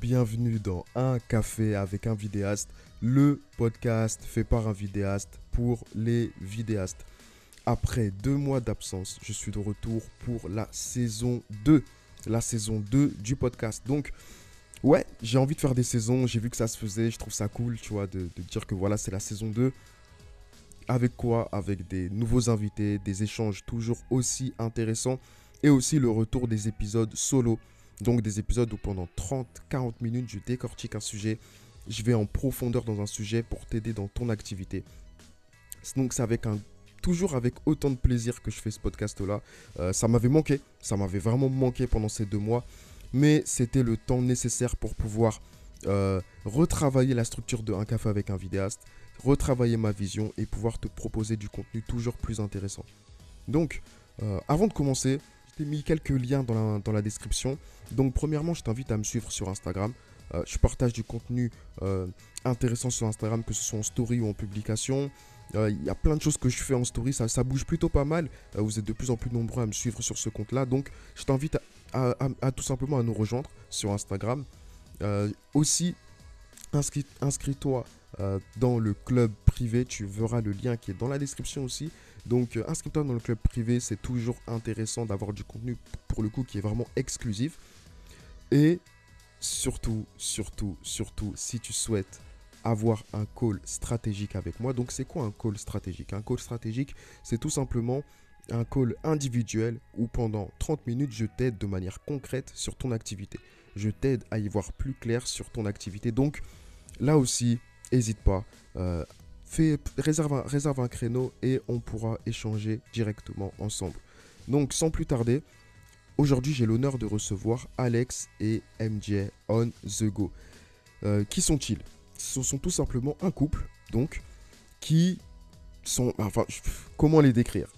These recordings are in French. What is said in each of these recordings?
bienvenue dans Un café avec un vidéaste, le podcast fait par un vidéaste pour les vidéastes. Après 2 mois d'absence, je suis de retour pour la saison 2 du podcast. Donc, ouais, j'ai envie de faire des saisons, j'ai vu que ça se faisait, je trouve ça cool, tu vois, de dire que voilà, c'est la saison 2. Avec quoi? Avec des nouveaux invités, des échanges toujours aussi intéressants et aussi le retour des épisodes solo. Donc des épisodes où pendant 30-40 minutes, je décortique un sujet, je vais en profondeur dans un sujet pour t'aider dans ton activité. Donc c'est toujours avec autant de plaisir que je fais ce podcast-là. Ça m'avait manqué, ça m'avait vraiment manqué pendant ces 2 mois, mais c'était le temps nécessaire pour pouvoir retravailler la structure de Un café avec un vidéaste, retravailler ma vision et pouvoir te proposer du contenu toujours plus intéressant. Donc, avant de commencer, je t'ai mis quelques liens dans la description. Donc, premièrement, je t'invite à me suivre sur Instagram. Je partage du contenu intéressant sur Instagram, que ce soit en story ou en publication. Il y a plein de choses que je fais en story, ça bouge plutôt pas mal. Vous êtes de plus en plus nombreux à me suivre sur ce compte-là. Donc, je t'invite à tout simplement à nous rejoindre sur Instagram. Aussi, inscris-toi dans le club privé, tu verras le lien qui est dans la description aussi. Donc inscris-toi dans le club privé, c'est toujours intéressant d'avoir du contenu pour le coup qui est vraiment exclusif. Et surtout, si tu souhaites avoir un call stratégique avec moi, donc c'est quoi un call stratégique? Un call stratégique, c'est tout simplement un call individuel où pendant 30 minutes, je t'aide de manière concrète sur ton activité. Je t'aide à y voir plus clair sur ton activité. Donc, là aussi, n'hésite pas. Réserve un créneau et on pourra échanger directement ensemble. Donc, sans plus tarder, aujourd'hui, j'ai l'honneur de recevoir Alex et MJ on the go. Qui sont-ils? Ce sont tout simplement un couple, donc, qui sont... Enfin, comment les décrire?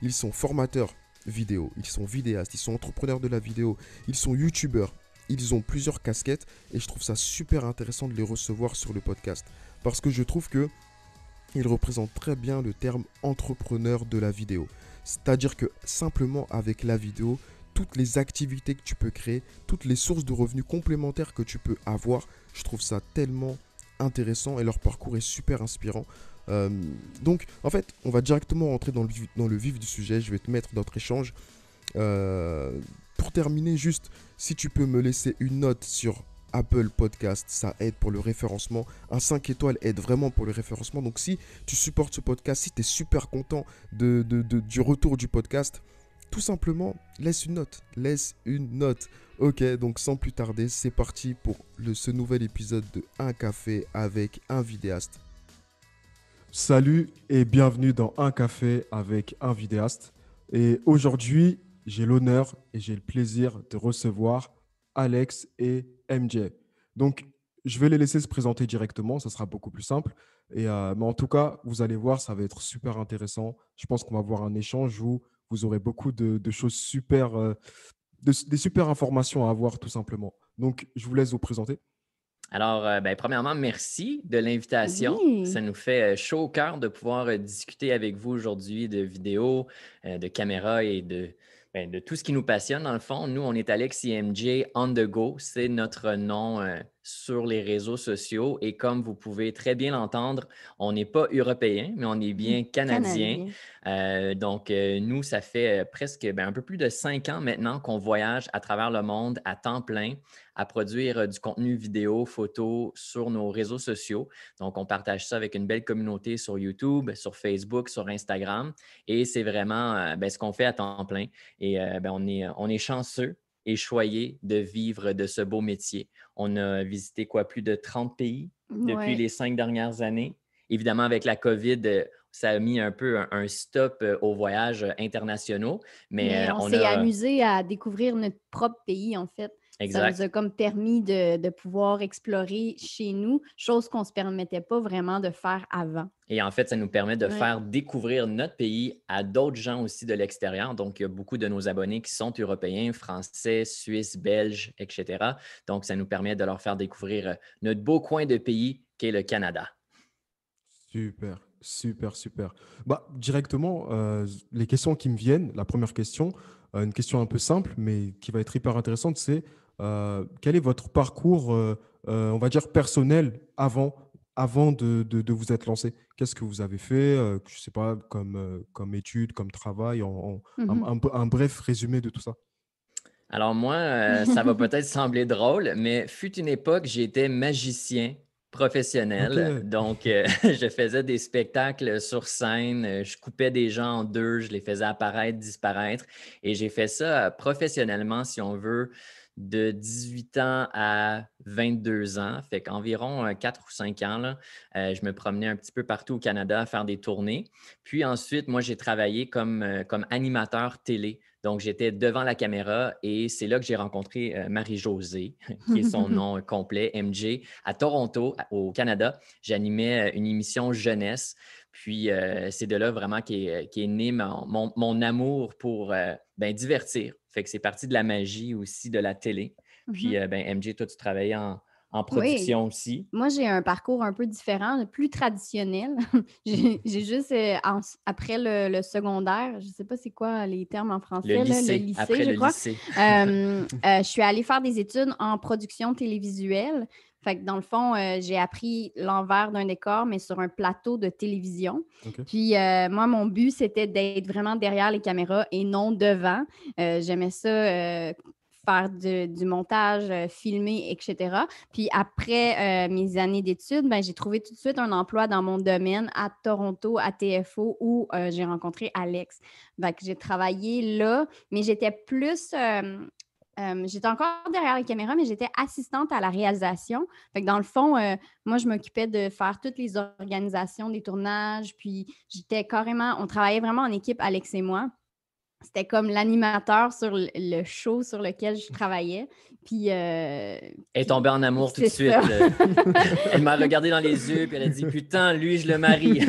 Ils sont formateurs vidéo, ils sont vidéastes, ils sont entrepreneurs de la vidéo, ils sont youtubeurs, ils ont plusieurs casquettes et je trouve ça super intéressant de les recevoir sur le podcast parce que je trouve que ils représentent très bien le terme entrepreneur de la vidéo. C'est-à-dire que simplement avec la vidéo, toutes les activités que tu peux créer, toutes les sources de revenus complémentaires que tu peux avoir, je trouve ça tellement intéressant et leur parcours est super inspirant. Euh, donc, en fait, on va directement rentrer dans le vif du sujet. Je vais te mettre notre échange. Pour terminer, juste, si tu peux me laisser une note sur Apple Podcast, ça aide pour le référencement. Un 5 étoiles aide vraiment pour le référencement. Donc, si tu supportes ce podcast, si tu es super content du retour du podcast, tout simplement, laisse une note. Laisse une note. Ok, donc sans plus tarder, c'est parti pour ce nouvel épisode de Un café avec un vidéaste. Salut et bienvenue dans Un café avec un vidéaste. Et aujourd'hui, j'ai l'honneur et j'ai le plaisir de recevoir Alex et MJ. Donc, je vais les laisser se présenter directement, ça sera beaucoup plus simple. Mais en tout cas, vous allez voir, ça va être super intéressant. Je pense qu'on va avoir un échange où vous aurez beaucoup de choses super, des super informations à avoir tout simplement. Donc, je vous laisse vous présenter. Alors, premièrement, merci de l'invitation. Ça Oui, nous fait chaud au cœur de pouvoir discuter avec vous aujourd'hui de vidéos, de caméras et de tout ce qui nous passionne. Dans le fond, nous, on est Alex et MJ on the go. C'est notre nom sur les réseaux sociaux. Et comme vous pouvez très bien l'entendre, on n'est pas européen, mais on est bien canadien. canadien. Nous, ça fait presque un peu plus de 5 ans maintenant qu'on voyage à travers le monde à temps plein à produire du contenu vidéo, photo sur nos réseaux sociaux. Donc, on partage ça avec une belle communauté sur YouTube, sur Facebook, sur Instagram. Et c'est vraiment ce qu'on fait à temps plein. Et on est chanceux et choyés de vivre de ce beau métier. On a visité plus de 30 pays depuis Ouais. les 5 dernières années. Évidemment, avec la COVID, ça a mis un peu un stop aux voyages internationaux, mais Mais on on s'est a... amusé à découvrir notre propre pays, en fait. Ça nous Exact. a comme permis de pouvoir explorer chez nous, chose qu'on ne se permettait pas vraiment de faire avant. Et en fait, ça nous permet de Ouais. faire découvrir notre pays à d'autres gens aussi de l'extérieur. Donc, il y a beaucoup de nos abonnés qui sont européens, français, suisses, belges, etc. Donc, ça nous permet de leur faire découvrir notre beau coin de pays qu'est le Canada. Super, super, super. Bah, directement, les questions qui me viennent, la première question, une question un peu simple, mais qui va être hyper intéressante, c'est quel est votre parcours, on va dire, personnel avant de vous être lancé? Qu'est-ce que vous avez fait, je ne sais pas, comme études, comme travail, Mhm. un bref résumé de tout ça? Alors moi, ça va peut-être sembler drôle, mais fut une époque, j'étais magicien Ok, professionnel. Donc, je faisais des spectacles sur scène, je coupais des gens en deux, je les faisais apparaître, disparaître. Et j'ai fait ça professionnellement, si on veut, de 18 ans à 22 ans. Fait qu'environ 4 ou 5 ans, là, je me promenais un petit peu partout au Canada à faire des tournées. Puis ensuite, moi, j'ai travaillé comme animateur télé. Donc, j'étais devant la caméra et c'est là que j'ai rencontré Marie-Josée, qui est son nom complet, MJ, à Toronto, au Canada. J'animais une émission jeunesse. Puis, c'est de là vraiment qu'est né mon amour pour divertir. Fait que c'est parti de la magie aussi de la télé. Puis, Mhm. MJ, toi, tu travaillais en Oui, production aussi. moi, j'ai un parcours un peu différent, plus traditionnel. J'ai juste, après le secondaire, je ne sais pas c'est quoi les termes en Le français, là, le lycée, lycée, après je le crois. lycée. Je suis allée faire des études en production télévisuelle. Fait que dans le fond, j'ai appris l'envers d'un décor, mais sur un plateau de télévision. ok. Puis moi, mon but, c'était d'être vraiment derrière les caméras et non devant. J'aimais ça, faire du montage, filmer, etc. Puis après mes années d'études, ben, j'ai trouvé tout de suite un emploi dans mon domaine à Toronto, à TFO, où j'ai rencontré Alex. Fait que j'ai travaillé là, mais j'étais encore derrière la caméra, mais j'étais assistante à la réalisation. Fait que dans le fond, moi, je m'occupais de faire toutes les organisations des tournages. Puis on travaillait vraiment en équipe, Alex et moi. C'était comme l'animateur sur le show sur lequel je travaillais. Puis, Elle est tombée en amour tout de c'est ça. suite. Elle m'a regardé dans les yeux et elle a dit putain, lui, je le marie.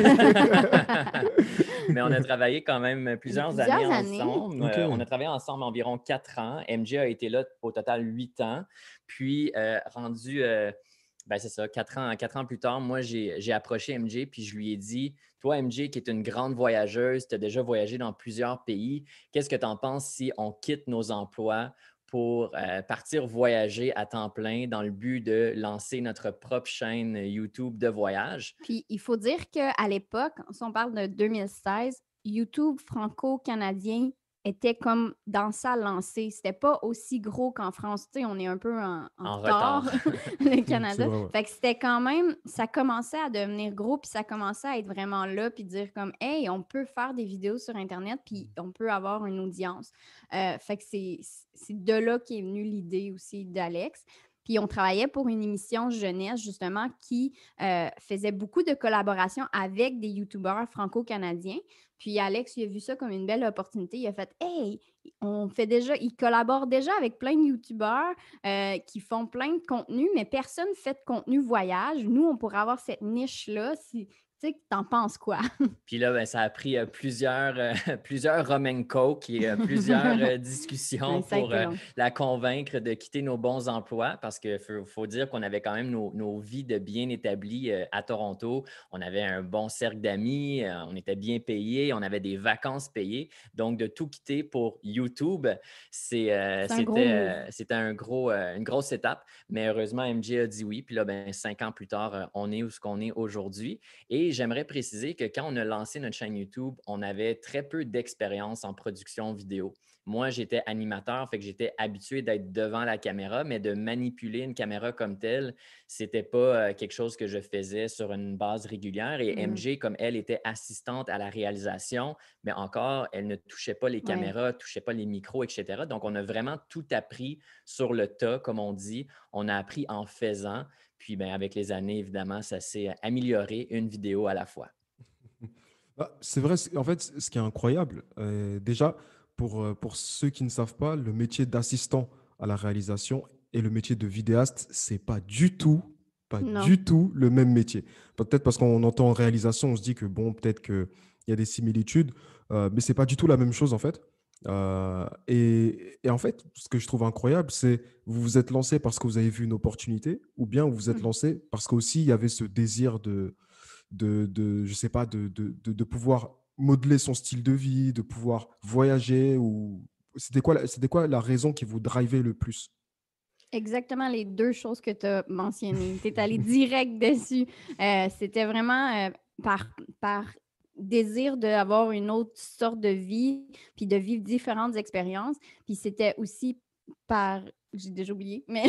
Mais on a travaillé quand même plusieurs années Plusieurs années. ensemble. Ok. On a travaillé ensemble environ 4 ans. MJ a été là au total 8 ans. Puis, rendu, c'est ça, 4 ans plus tard, moi, j'ai approché MJ puis je lui ai dit, toi, MJ, qui est une grande voyageuse, tu as déjà voyagé dans plusieurs pays, qu'est-ce que tu en penses si on quitte nos emplois pour partir voyager à temps plein dans le but de lancer notre propre chaîne YouTube de voyage? Puis, il faut dire qu'à l'époque, si on parle de 2016, YouTube franco-canadien était comme dans sa lancée. C'était pas aussi gros qu'en France. Tu sais, on est un peu en En retard, retard. le C'est Canada. vrai, ouais. Fait que c'était quand même, ça commençait à devenir gros, puis ça commençait à être vraiment là, puis dire comme, hey, on peut faire des vidéos sur Internet, puis on peut avoir une audience. Fait que c'est de là qu'est venue l'idée aussi d'Alex. Puis on travaillait pour une émission jeunesse, justement, qui faisait beaucoup de collaborations avec des YouTubeurs franco-canadiens. Puis Alex, il a vu ça comme une belle opportunité. Il a fait hey, il collabore déjà avec plein de YouTubeurs qui font plein de contenu, mais personne ne fait de contenu voyage. Nous, on pourrait avoir cette niche-là. Si, tu sais, t'en penses quoi? Puis là, ça a pris plusieurs rum and coke et plusieurs discussions Ouais, ça a pour été long. la convaincre de quitter nos bons emplois parce qu'il faut dire qu'on avait quand même nos vies de bien établies à Toronto. On avait un bon cercle d'amis, on était bien payés, on avait des vacances payées. Donc, de tout quitter pour YouTube, C'est un gros move. c'était une grosse étape. Mais heureusement, MJ a dit oui. Puis là, 5 ans plus tard, on est où ce qu'on est aujourd'hui. Et j'aimerais préciser que quand on a lancé notre chaîne YouTube, on avait très peu d'expérience en production vidéo. Moi, j'étais animateur, fait que j'étais habitué d'être devant la caméra, mais de manipuler une caméra comme telle, c'était pas quelque chose que je faisais sur une base régulière. Et Mhm. MJ, comme elle était assistante à la réalisation, mais encore, elle ne touchait pas les Ouais. caméras, touchait pas les micros, etc. Donc, on a vraiment tout appris sur le tas, comme on dit. On a appris en faisant. Puis, avec les années, évidemment, ça s'est amélioré une vidéo à la fois. C'est vrai, en fait, ce qui est incroyable, déjà, pour ceux qui ne savent pas, le métier d'assistant à la réalisation et le métier de vidéaste, c'est pas Non. du tout le même métier. Peut-être parce qu'on entend réalisation, on se dit que bon, peut-être qu'il y a des similitudes, mais c'est pas du tout la même chose en fait. Et en fait, ce que je trouve incroyable, c'est vous vous êtes lancé parce que vous avez vu une opportunité, ou bien vous vous êtes Mhm. lancé parce qu'aussi il y avait ce désir je sais pas, de pouvoir modeler son style de vie, de pouvoir voyager ou c'était quoi la raison qui vous drivait le plus? Exactement les deux choses que tu as mentionnées. Tu es allé direct dessus. C'était vraiment par désir d'avoir une autre sorte de vie, puis de vivre différentes expériences. Puis c'était aussi par, j'ai déjà oublié, mais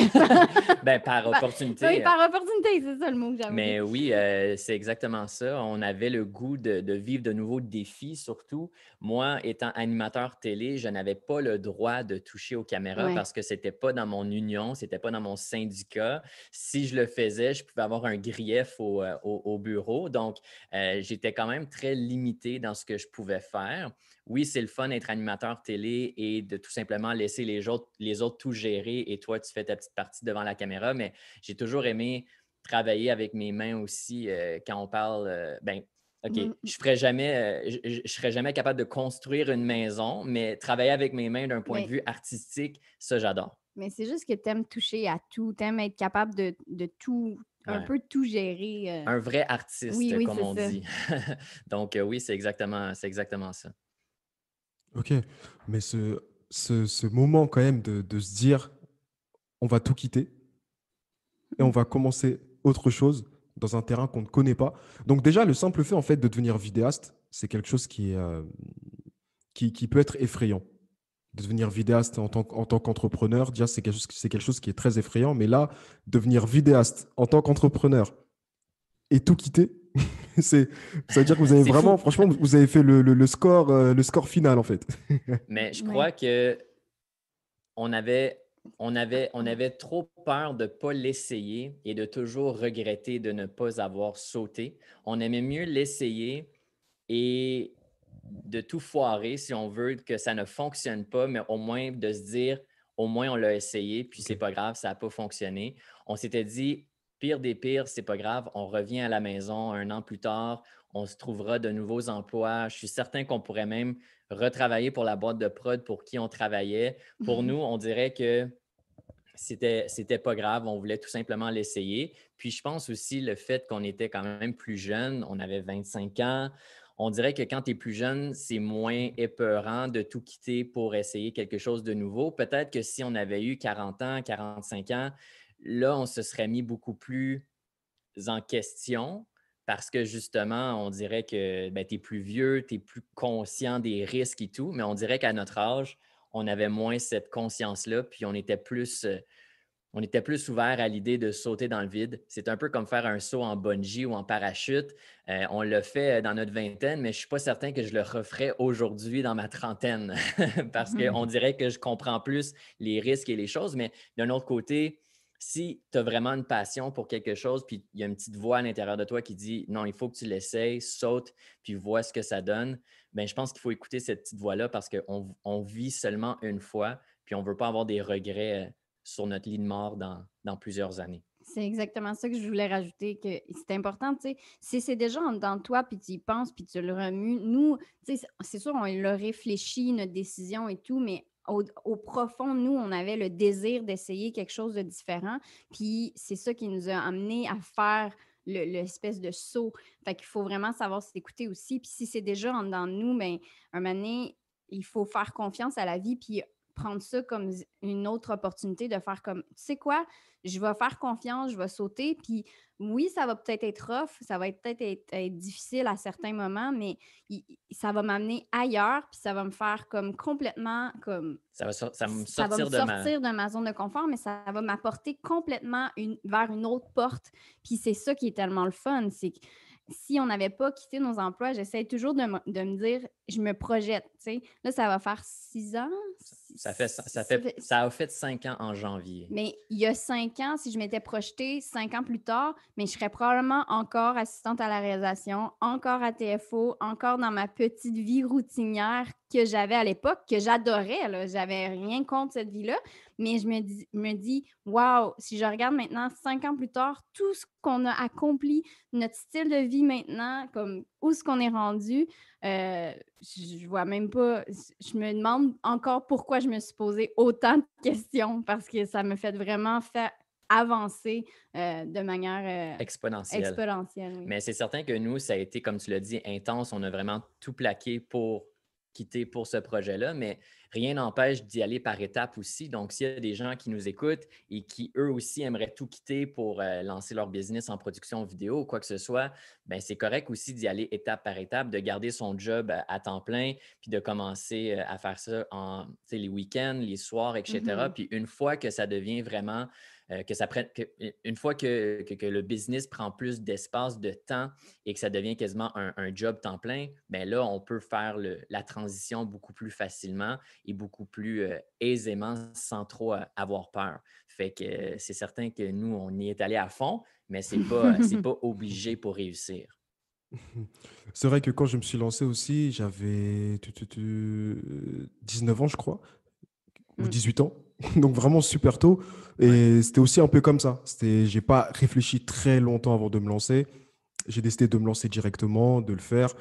Ben, par par- oui, opportunité. par opportunité, c'est ça le mot que j'avais oublié. Mais oui, c'est exactement ça. On avait le goût de vivre de nouveaux défis, surtout. Moi, étant animateur télé, je n'avais pas le droit de toucher aux caméras Ouais. parce que c'était pas dans mon union, c'était pas dans mon syndicat. Si je le faisais, je pouvais avoir un grief au bureau. Donc, j'étais quand même très limité dans ce que je pouvais faire. Oui, c'est le fun d'être animateur télé et de tout simplement laisser les autres tout gérer et toi, tu fais ta petite partie devant la caméra, mais j'ai toujours aimé travailler avec mes mains aussi quand on parle. OK, Mm, je serais jamais capable de construire une maison, mais travailler avec mes mains d'un point de Mais, vue artistique, ça, j'adore. mais c'est juste que tu aimes toucher à tout, tu aimes être capable de tout, un Ouais. peu tout gérer. Un vrai Oui, artiste, oui, comme c'est on ça. dit. Donc, oui, c'est exactement ça. Ok, mais ce moment quand même de se dire, on va tout quitter et on va commencer autre chose dans un terrain qu'on ne connaît pas. Donc déjà, le simple fait en fait de devenir vidéaste, c'est quelque chose qui peut être effrayant. De devenir vidéaste en tant qu'entrepreneur, déjà, c'est quelque chose qui est très effrayant. Mais là, devenir vidéaste en tant qu'entrepreneur et tout quitter, ça veut dire que vous avez C'est vraiment, fou. franchement, vous avez fait le score final, en fait. Mais je Ouais. crois que on avait trop peur de ne pas l'essayer et de toujours regretter de ne pas avoir sauté. On aimait mieux l'essayer et de tout foirer si on veut, que ça ne fonctionne pas, mais au moins de se dire, au moins on l'a essayé, puis c'est Ok. pas grave, ça n'a pas fonctionné. On s'était dit, pire des pires, c'est pas grave, on revient à la maison un an plus tard, on se trouvera de nouveaux emplois. Je suis certain qu'on pourrait même retravailler pour la boîte de prod pour qui on travaillait. Pour nous, on dirait que c'était pas grave, on voulait tout simplement l'essayer. Puis je pense aussi le fait qu'on était quand même plus jeunes, on avait 25 ans. On dirait que quand tu es plus jeune, c'est moins épeurant de tout quitter pour essayer quelque chose de nouveau. Peut-être que si on avait eu 40 ans, 45 ans, là, on se serait mis beaucoup plus en question parce que justement, on dirait que ben, tu es plus vieux, tu es plus conscient des risques et tout, mais on dirait qu'à notre âge, on avait moins cette conscience-là, puis on était plus ouvert à l'idée de sauter dans le vide. C'est un peu comme faire un saut en bungee ou en parachute. On l'a fait dans notre vingtaine, mais je ne suis pas certain que je le referais aujourd'hui dans ma trentaine parce qu'on dirait que je comprends plus les risques et les choses. Mais d'un autre côté, si tu as vraiment une passion pour quelque chose, puis il y a une petite voix à l'intérieur de toi qui dit non, il faut que tu l'essayes, saute, puis vois ce que ça donne, bien, je pense qu'il faut écouter cette petite voix-là parce qu'on vit seulement une fois, puis on ne veut pas avoir des regrets sur notre lit de mort dans plusieurs années. C'est exactement ça que je voulais rajouter, que c'est important, tu sais, si c'est déjà en dedans de toi, puis tu y penses, puis tu le remues, nous, tu sais, c'est sûr, on l'a réfléchi, notre décision et tout, mais au profond, nous, on avait le désir d'essayer quelque chose de différent, puis c'est ça qui nous a amené à faire l'espèce de saut. Fait qu'il faut vraiment savoir s'écouter aussi, puis si c'est déjà en dedans de nous, bien, un moment donné, il faut faire confiance à la vie, puis prendre ça comme une autre opportunité de faire comme, tu sais quoi, je vais faire confiance, je vais sauter. Puis oui, ça va peut-être être rough, ça va peut-être être difficile à certains moments, mais ça va m'amener ailleurs, puis ça va me faire comme complètement comme Ça va me ça va me sortir de ma... sortir de ma zone de confort, mais ça va m'apporter complètement vers une autre porte. Puis c'est ça qui est tellement le fun, c'est que si on n'avait pas quitté nos emplois, j'essaie toujours de me dire, je me projette, tu sais. Là, ça va faire 6 ans. Ça a fait 5 ans en janvier. Mais il y a 5 ans, si je m'étais projetée 5 ans plus tard, mais je serais probablement encore assistante à la réalisation, encore à TFO, encore dans ma petite vie routinière que j'avais à l'époque, que j'adorais. Là. J'avais rien contre cette vie-là. Mais je me dis, waouh, si je regarde maintenant 5 ans plus tard, tout ce qu'on a accompli, notre style de vie maintenant, comme où est-ce qu'on est rendu, je vois même pas. Je me demande encore pourquoi je me suis posé autant de questions parce que ça me fait vraiment faire avancer de manière Exponentielle. exponentielle. Oui. Mais c'est certain que nous, ça a été, comme tu l'as dit, intense. On a vraiment tout plaqué pour quitter pour ce projet-là, mais rien n'empêche d'y aller par étapes aussi. Donc, s'il y a des gens qui nous écoutent et qui, eux aussi, aimeraient tout quitter pour lancer leur business en production vidéo ou quoi que ce soit, ben c'est correct aussi d'y aller étape par étape, de garder son job à temps plein, puis de commencer à faire ça les week-ends, les soirs, etc. Mhm. Puis une fois que ça devient vraiment, une fois que le business prend plus d'espace, de temps et que ça devient quasiment un job temps plein, bien là, on peut faire la transition beaucoup plus facilement et beaucoup plus aisément sans trop avoir peur. Fait que c'est certain que nous, on y est allé à fond, mais c'est pas obligé pour réussir. C'est vrai que quand je me suis lancé aussi, j'avais 19 ans, je crois, ou Mm. 18 ans. Donc vraiment super tôt. Ouais. Et c'était aussi un peu comme ça. J'ai pas réfléchi très longtemps avant de me lancer. J'ai décidé de me lancer directement, de le faire.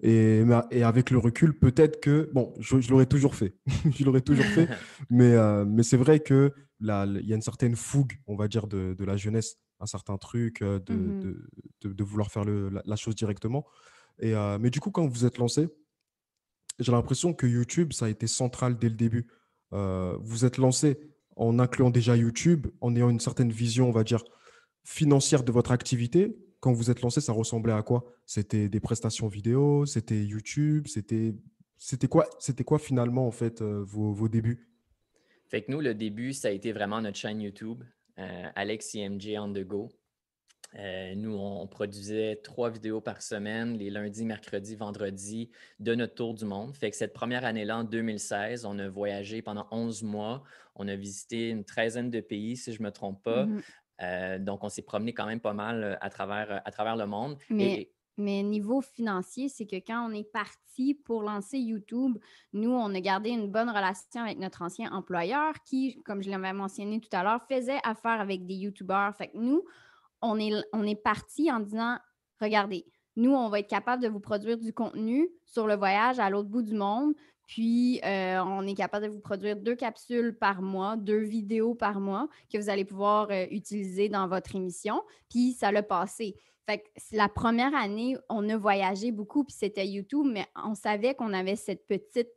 Et avec le recul, peut-être que, bon, je l'aurais toujours fait. Je l'aurais toujours fait. Mais c'est vrai que là, il y a une certaine fougue, on va dire, de la jeunesse, un certain truc Mhm. de vouloir faire la chose directement. Mais du coup, quand vous êtes lancé, j'ai l'impression que YouTube, ça a été central dès le début. Vous êtes lancé en incluant déjà YouTube, en ayant une certaine vision, on va dire, financière de votre activité. Quand vous êtes lancé, ça ressemblait à quoi? C'était des prestations vidéo, c'était YouTube, c'était quoi finalement en fait vos débuts? Fait que nous, le début, ça a été vraiment notre chaîne YouTube, Alex CMJ on the go. Nous, on produisait 3 vidéos par semaine, les lundis, mercredis, vendredis, de notre tour du monde. Fait que cette première année-là, en 2016, on a voyagé pendant 11 mois. On a visité une 13aine de pays, si je ne me trompe pas. Mhm. Donc, on s'est promené quand même pas mal à travers le monde. Mais, mais niveau financier, c'est que quand on est parti pour lancer YouTube, nous, on a gardé une bonne relation avec notre ancien employeur qui, comme je l'avais mentionné tout à l'heure, faisait affaire avec des YouTubeurs. Fait que nous, on est parti en disant, regardez, nous, on va être capable de vous produire du contenu sur le voyage à l'autre bout du monde. Puis, on est capable de vous produire 2 capsules par mois, 2 vidéos par mois que vous allez pouvoir utiliser dans votre émission. Puis, ça l'a passé. Fait que la première année, on a voyagé beaucoup, puis c'était YouTube, mais on savait qu'on avait cette petite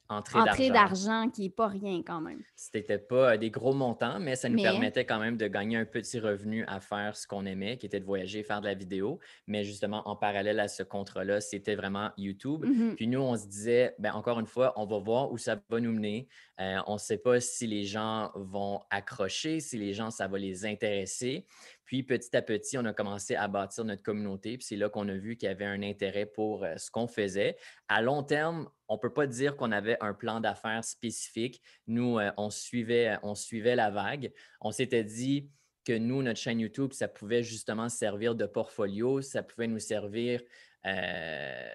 Entrée entrée d'argent. d'argent qui n'est pas rien quand même. C'était pas des gros montants, mais ça nous Mais permettait quand même de gagner un petit revenu à faire ce qu'on aimait, qui était de voyager, faire de la vidéo. Mais justement, en parallèle à ce contrat-là, c'était vraiment YouTube. mhm, Puis nous, on se disait, ben, encore une fois, on va voir où ça va nous mener. On ne sait pas si les gens vont accrocher, si les gens, ça va les intéresser. Puis petit à petit, on a commencé à bâtir notre communauté. Puis c'est là qu'on a vu qu'il y avait un intérêt pour ce qu'on faisait. À long terme, on ne peut pas dire qu'on avait un plan d'affaires spécifique. Nous, on suivait la vague. On s'était dit que nous, notre chaîne YouTube, ça pouvait justement servir de portfolio, ça pouvait nous servir euh,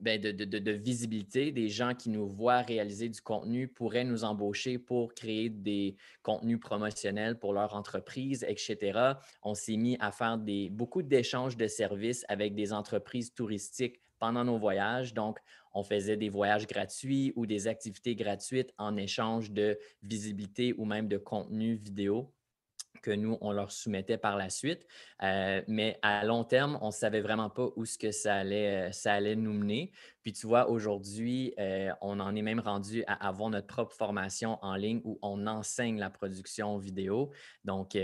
de visibilité. Des gens qui nous voient réaliser du contenu pourraient nous embaucher pour créer des contenus promotionnels pour leur entreprise, etc. On s'est mis à faire beaucoup d'échanges de services avec des entreprises touristiques pendant nos voyages. Donc, on faisait des voyages gratuits ou des activités gratuites en échange de visibilité ou même de contenu vidéo que nous, on leur soumettait par la suite. Mais à long terme, on ne savait vraiment pas où ce que ça allait nous mener. Puis tu vois, aujourd'hui, on en est même rendu à avoir notre propre formation en ligne où on enseigne la production vidéo. Donc,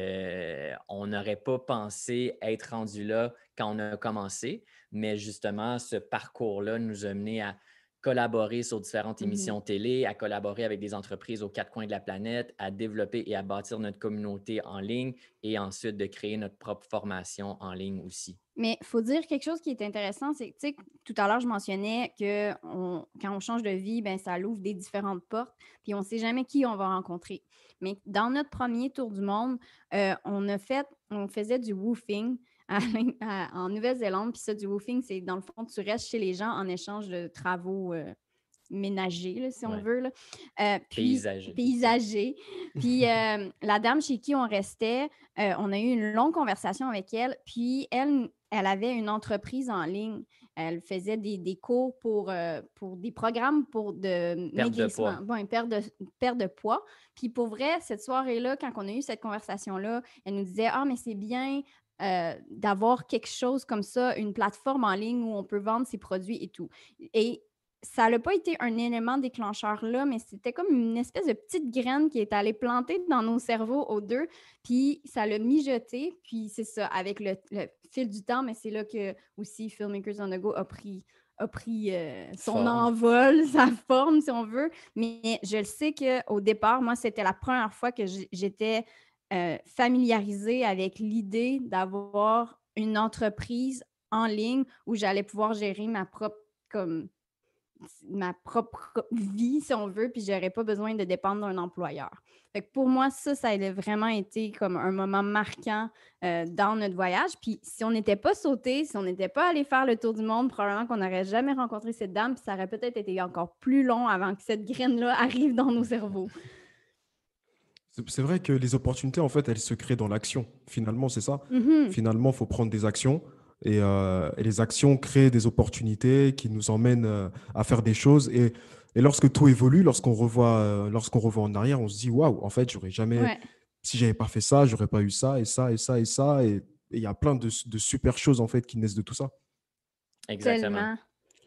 on n'aurait pas pensé être rendu là quand on a commencé, mais justement, ce parcours-là nous a mené à collaborer sur différentes mhm. émissions télé, à collaborer avec des entreprises aux 4 coins de la planète, à développer et à bâtir notre communauté en ligne et ensuite de créer notre propre formation en ligne aussi. Mais il faut dire quelque chose qui est intéressant, c'est que, tu sais, tout à l'heure, je mentionnais que quand on change de vie, ben, ça ouvre des différentes portes, puis on ne sait jamais qui on va rencontrer. Mais dans notre premier tour du monde, on faisait du woofing en Nouvelle-Zélande, puis ça, du woofing, c'est dans le fond, tu restes chez les gens en échange de travaux ménager, là, si on Ouais. veut. Là. Puis, Paysager. paysager. Puis, la dame chez qui on restait, on a eu une longue conversation avec elle. Puis, elle avait une entreprise en ligne. Elle faisait des cours pour des programmes pour de Perte de maigrissement, poids. bon, perte de poids. Puis, pour vrai, cette soirée-là, quand on a eu cette conversation-là, elle nous disait, ah, mais c'est bien d'avoir quelque chose comme ça, une plateforme en ligne où on peut vendre ses produits et tout. Et ça n'a pas été un élément déclencheur là, mais c'était comme une espèce de petite graine qui est allée planter dans nos cerveaux aux deux, puis ça l'a mijoté, puis c'est ça, avec le fil du temps, mais c'est là que aussi Filmmakers on the Go a pris son Forme. envol, sa forme, si on veut. Mais je le sais qu'au départ, moi, c'était la première fois que j'étais familiarisée avec l'idée d'avoir une entreprise en ligne où j'allais pouvoir gérer comme, ma propre vie, si on veut, puis j'aurais pas besoin de dépendre d'un employeur. Fait que pour moi, ça a vraiment été comme un moment marquant dans notre voyage. Puis si on n'était pas sauté, si on n'était pas allé faire le tour du monde, probablement qu'on n'aurait jamais rencontré cette dame, puis ça aurait peut-être été encore plus long avant que cette graine-là arrive dans nos cerveaux. C'est vrai que les opportunités, en fait, elles se créent dans l'action. Finalement, c'est ça. Mhm. Finalement, il faut prendre des actions. Et les actions créent des opportunités qui nous emmènent à faire des choses. Et lorsque tout évolue, lorsqu'on revoit en arrière, on se dit, waouh, en fait, j'aurais jamais, Ouais, si j'avais pas fait ça, j'aurais pas eu ça, et ça, et ça, et ça. Et il y a plein de super choses, en fait, qui naissent de tout ça. Exactement.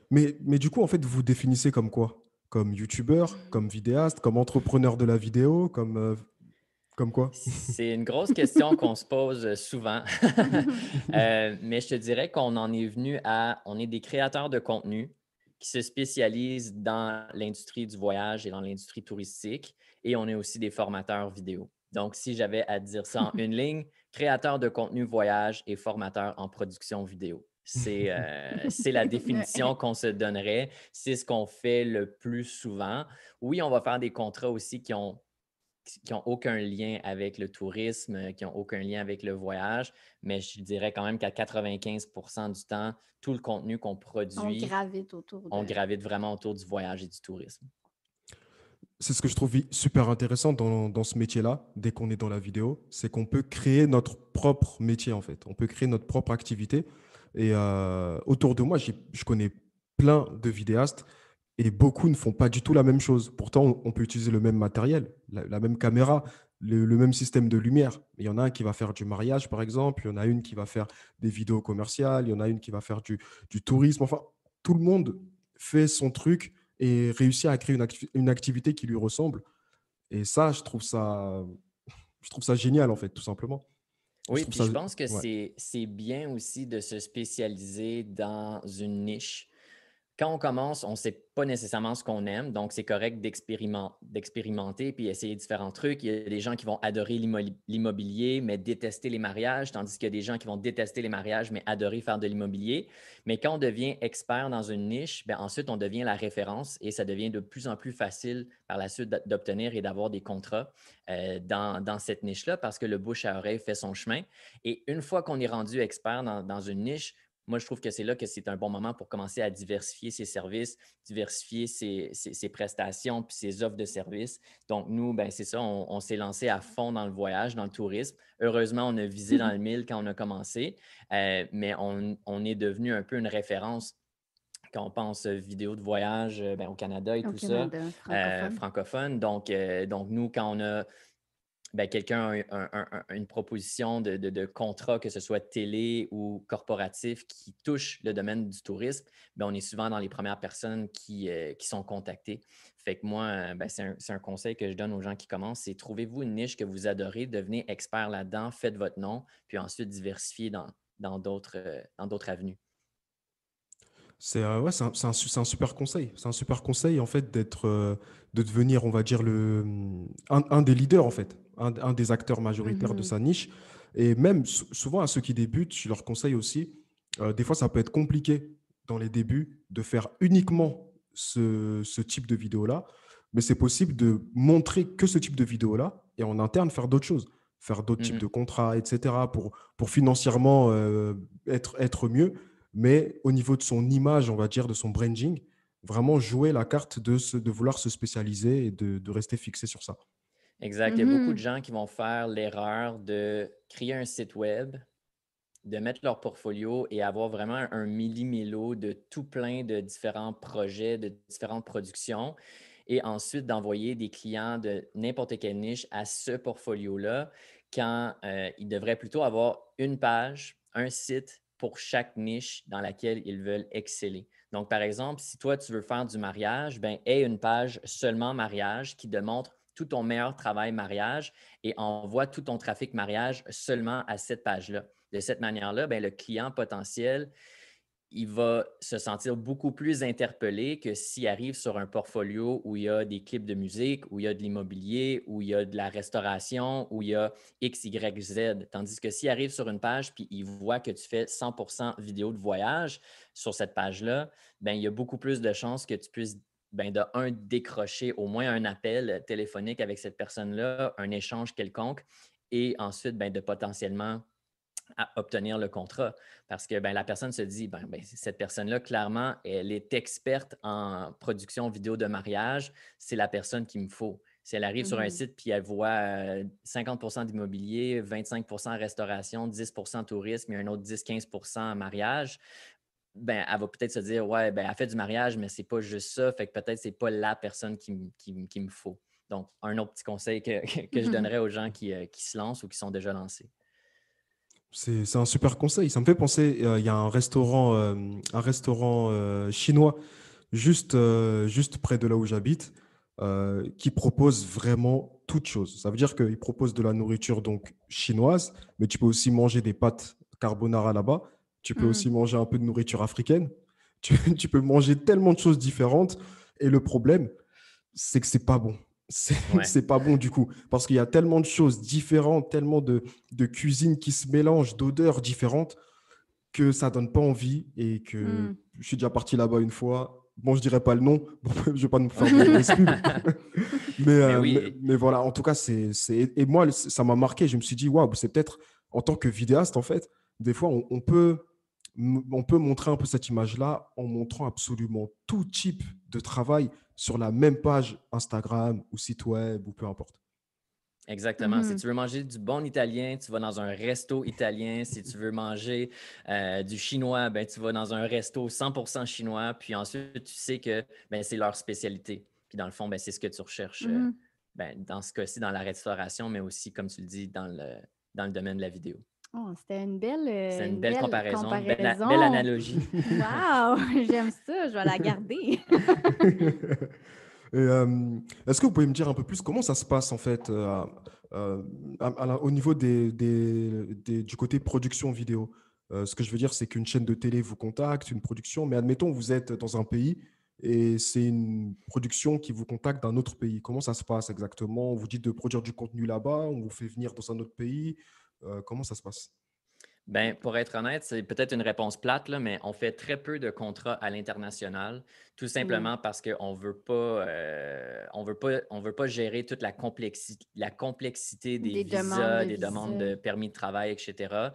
tellement. Mais du coup, en fait, vous vous définissez comme quoi? Comme youtubeur, comme vidéaste, comme entrepreneur de la vidéo, comme quoi? C'est une grosse question qu'on se pose souvent. Mais je te dirais qu'on en est venu on est des créateurs de contenu qui se spécialisent dans l'industrie du voyage et dans l'industrie touristique, et on est aussi des formateurs vidéo. Donc, si j'avais à dire ça en une ligne, créateur de contenu voyage et formateur en production vidéo. C'est la définition qu'on se donnerait. C'est ce qu'on fait le plus souvent. Oui, on va faire des contrats aussi qui n'ont aucun lien avec le tourisme, qui n'ont aucun lien avec le voyage, mais je dirais quand même qu'à 95 du temps, tout le contenu qu'on On produit, gravite autour on de... gravite vraiment autour du voyage et du tourisme. C'est ce que je trouve super intéressant dans ce métier-là, dès qu'on est dans la vidéo, c'est qu'on peut créer notre propre métier, en fait. On peut créer notre propre activité. Et autour de moi, je connais plein de vidéastes et beaucoup ne font pas du tout la même chose. Pourtant, on peut utiliser le même matériel, la même caméra, le même système de lumière. Il y en a un qui va faire du mariage, par exemple. Il y en a une qui va faire des vidéos commerciales. Il y en a une qui va faire du tourisme. Enfin, tout le monde fait son truc et réussit à créer une activité qui lui ressemble. Et ça, je trouve ça génial, en fait, tout simplement. Je Oui, trouve puis ça. je pense que Ouais. c'est bien aussi de se spécialiser dans une niche. Quand on commence, on ne sait pas nécessairement ce qu'on aime, donc c'est correct d'expérimenter puis essayer différents trucs. Il y a des gens qui vont adorer l'immobilier, mais détester les mariages, tandis qu'il y a des gens qui vont détester les mariages, mais adorer faire de l'immobilier. Mais quand on devient expert dans une niche, bien, ensuite, on devient la référence et ça devient de plus en plus facile par la suite d'obtenir et d'avoir des contrats dans cette niche-là parce que le bouche à oreille fait son chemin. Et une fois qu'on est rendu expert dans une niche, moi, je trouve que c'est là que c'est un bon moment pour commencer à diversifier ses services, diversifier ses prestations puis ses offres de services. Donc, nous, ben, c'est ça, on s'est lancé à fond dans le voyage, dans le tourisme. Heureusement, on a visé dans le mille quand on a commencé, mais on est devenu un peu une référence quand on pense vidéo de voyage ben, au Canada et Au tout ça, Canada, francophone. francophone. Donc, nous, quand on a ben, quelqu'un a une proposition de contrat, que ce soit télé ou corporatif, qui touche le domaine du tourisme, ben, on est souvent dans les premières personnes qui sont contactées. Fait que moi, ben, c'est un conseil que je donne aux gens qui commencent, c'est trouvez-vous une niche que vous adorez, devenez expert là-dedans, faites votre nom, puis ensuite diversifiez dans d'autres avenues. Ouais, c'est un super conseil. C'est un super conseil, en fait, de devenir, on va dire, un des leaders, en fait, un des acteurs majoritaires de Mhm. sa niche. Et même souvent, à ceux qui débutent, je leur conseille aussi, des fois, ça peut être compliqué dans les débuts de faire uniquement ce type de vidéo-là, mais c'est possible de montrer que ce type de vidéo-là et en interne faire d'autres choses, faire d'autres types de Mhm. contrats, etc., pour financièrement être mieux, mais au niveau de son image, on va dire, de son branding, vraiment jouer la carte de vouloir se spécialiser et de rester fixé sur ça. Exact. Il y a beaucoup de Mhm. gens qui vont faire l'erreur de créer un site web, de mettre leur portfolio et avoir vraiment un milli-mélo de tout plein de différents projets, de différentes productions, et ensuite d'envoyer des clients de n'importe quelle niche à ce portfolio-là, quand ils devraient plutôt avoir une page, un site pour chaque niche dans laquelle ils veulent exceller. Donc, par exemple, si toi, tu veux faire du mariage, ben, aie une page seulement mariage qui démontre tout ton meilleur travail mariage et envoie tout ton trafic mariage seulement à cette page-là. De cette manière-là, ben, le client potentiel, il va se sentir beaucoup plus interpellé que s'il arrive sur un portfolio où il y a des clips de musique, où il y a de l'immobilier, où il y a de la restauration, où il y a X, Y, Z. Tandis que s'il arrive sur une page puis il voit que tu fais 100% vidéo de voyage sur cette page-là, ben, il y a beaucoup plus de chances que tu puisses ben, décrocher au moins un appel téléphonique avec cette personne-là, un échange quelconque, et ensuite ben, de potentiellement à obtenir le contrat. Parce que ben, la personne se dit, cette personne-là, clairement, elle est experte en production vidéo de mariage. C'est la personne qu'il me faut. Si elle arrive sur un site puis elle voit 50% d'immobilier, 25% restauration, 10% tourisme et un autre 10-15% mariage, ben, elle va peut-être se dire, ouais, ben, elle fait du mariage, mais c'est pas juste ça. Fait que peut-être c'est pas la personne qui me faut. Donc, un autre petit conseil que je donnerais aux gens qui se lancent ou qui sont déjà lancés. C'est un super conseil. Ça me fait penser, il y a un restaurant chinois juste près de là où j'habite qui propose vraiment toute chose. Ça veut dire qu'il propose de la nourriture donc chinoise, mais tu peux aussi manger des pâtes carbonara là-bas. Tu peux aussi manger un peu de nourriture africaine. Tu peux manger tellement de choses différentes. Et le problème, c'est que c'est pas bon. Ouais. C'est pas bon du coup, parce qu'il y a tellement de choses différentes, tellement de cuisines qui se mélangent, d'odeurs différentes, que ça donne pas envie et que je suis déjà parti là-bas une fois. Bon, je dirais pas le nom, je vais pas nous faire de mauvaise pub. Mais voilà, en tout cas, et moi, ça m'a marqué. Je me suis dit, waouh, c'est peut-être en tant que vidéaste, en fait, des fois, on peut montrer un peu cette image-là en montrant absolument tout type de travail sur la même page Instagram ou site web ou peu importe. Exactement. Si tu veux manger du bon italien, tu vas dans un resto italien. Si tu veux manger du chinois, ben, tu vas dans un resto 100% chinois. Puis ensuite, tu sais que ben, c'est leur spécialité. Puis dans le fond, ben, c'est ce que tu recherches ben, dans ce cas-ci, dans la restauration, mais aussi, comme tu le dis, dans le domaine de la vidéo. Oh, c'était une C'est une belle belle comparaison, belle comparaison. analogie. Wow, j'aime ça, je vais la garder. Et, est-ce que vous pouvez me dire un peu plus comment ça se passe en fait au niveau du côté production vidéo? Ce que je veux dire, c'est qu'une chaîne de télé vous contacte, une production, mais admettons, vous êtes dans un pays et c'est une production qui vous contacte d'un autre pays. Comment ça se passe exactement? On vous dit de produire du contenu là-bas, on vous fait venir dans un autre pays. Comment ça se passe? Ben, pour être honnête, c'est peut-être une réponse plate, là, mais on fait très peu de contrats à l'international, tout simplement parce qu'on on veut pas gérer toute la complexité des Des demandes visas, de des demandes visa. de permis de travail, etc.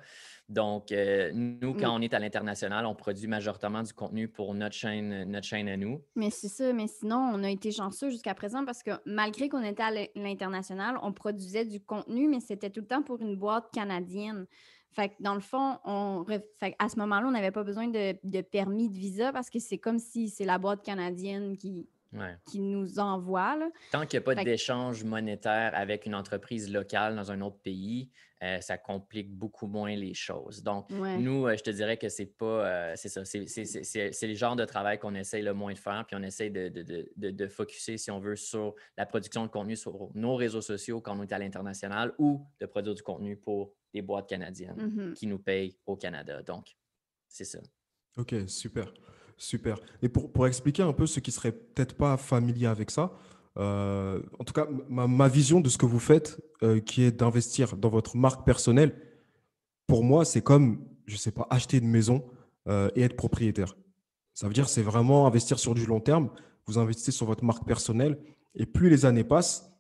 Donc, nous, quand on est à l'international, on produit majoritairement du contenu pour notre chaîne à nous. Mais c'est ça, mais sinon, on a été chanceux jusqu'à présent parce que malgré qu'on était à l'international, on produisait du contenu, mais c'était tout le temps pour une boîte canadienne. Fait que dans le fond, fait à ce moment-là, on n'avait pas besoin de permis de visa parce que c'est comme si c'est la boîte canadienne Ouais. qui nous envoie, là. Tant qu'il n'y a pas Fait que- d'échange monétaire avec une entreprise locale dans un autre pays, ça complique beaucoup moins les choses. Donc, ouais. nous, je te dirais que c'est pas, c'est ça, c'est le genre de travail qu'on essaye le moins de faire, puis on essaye de focusser, si on veut, sur la production de contenu sur nos réseaux sociaux quand on est à l'international ou de produire du contenu pour des boîtes canadiennes qui nous payent au Canada. Donc, c'est ça. Ok, super, super. Et pour expliquer un peu ceux qui seraient peut-être pas familiers avec ça, en tout cas, ma vision de ce que vous faites, qui est d'investir dans votre marque personnelle, pour moi, c'est comme, je sais pas, acheter une maison et être propriétaire. Ça veut dire c'est vraiment investir sur du long terme. Vous investissez sur votre marque personnelle et plus les années passent,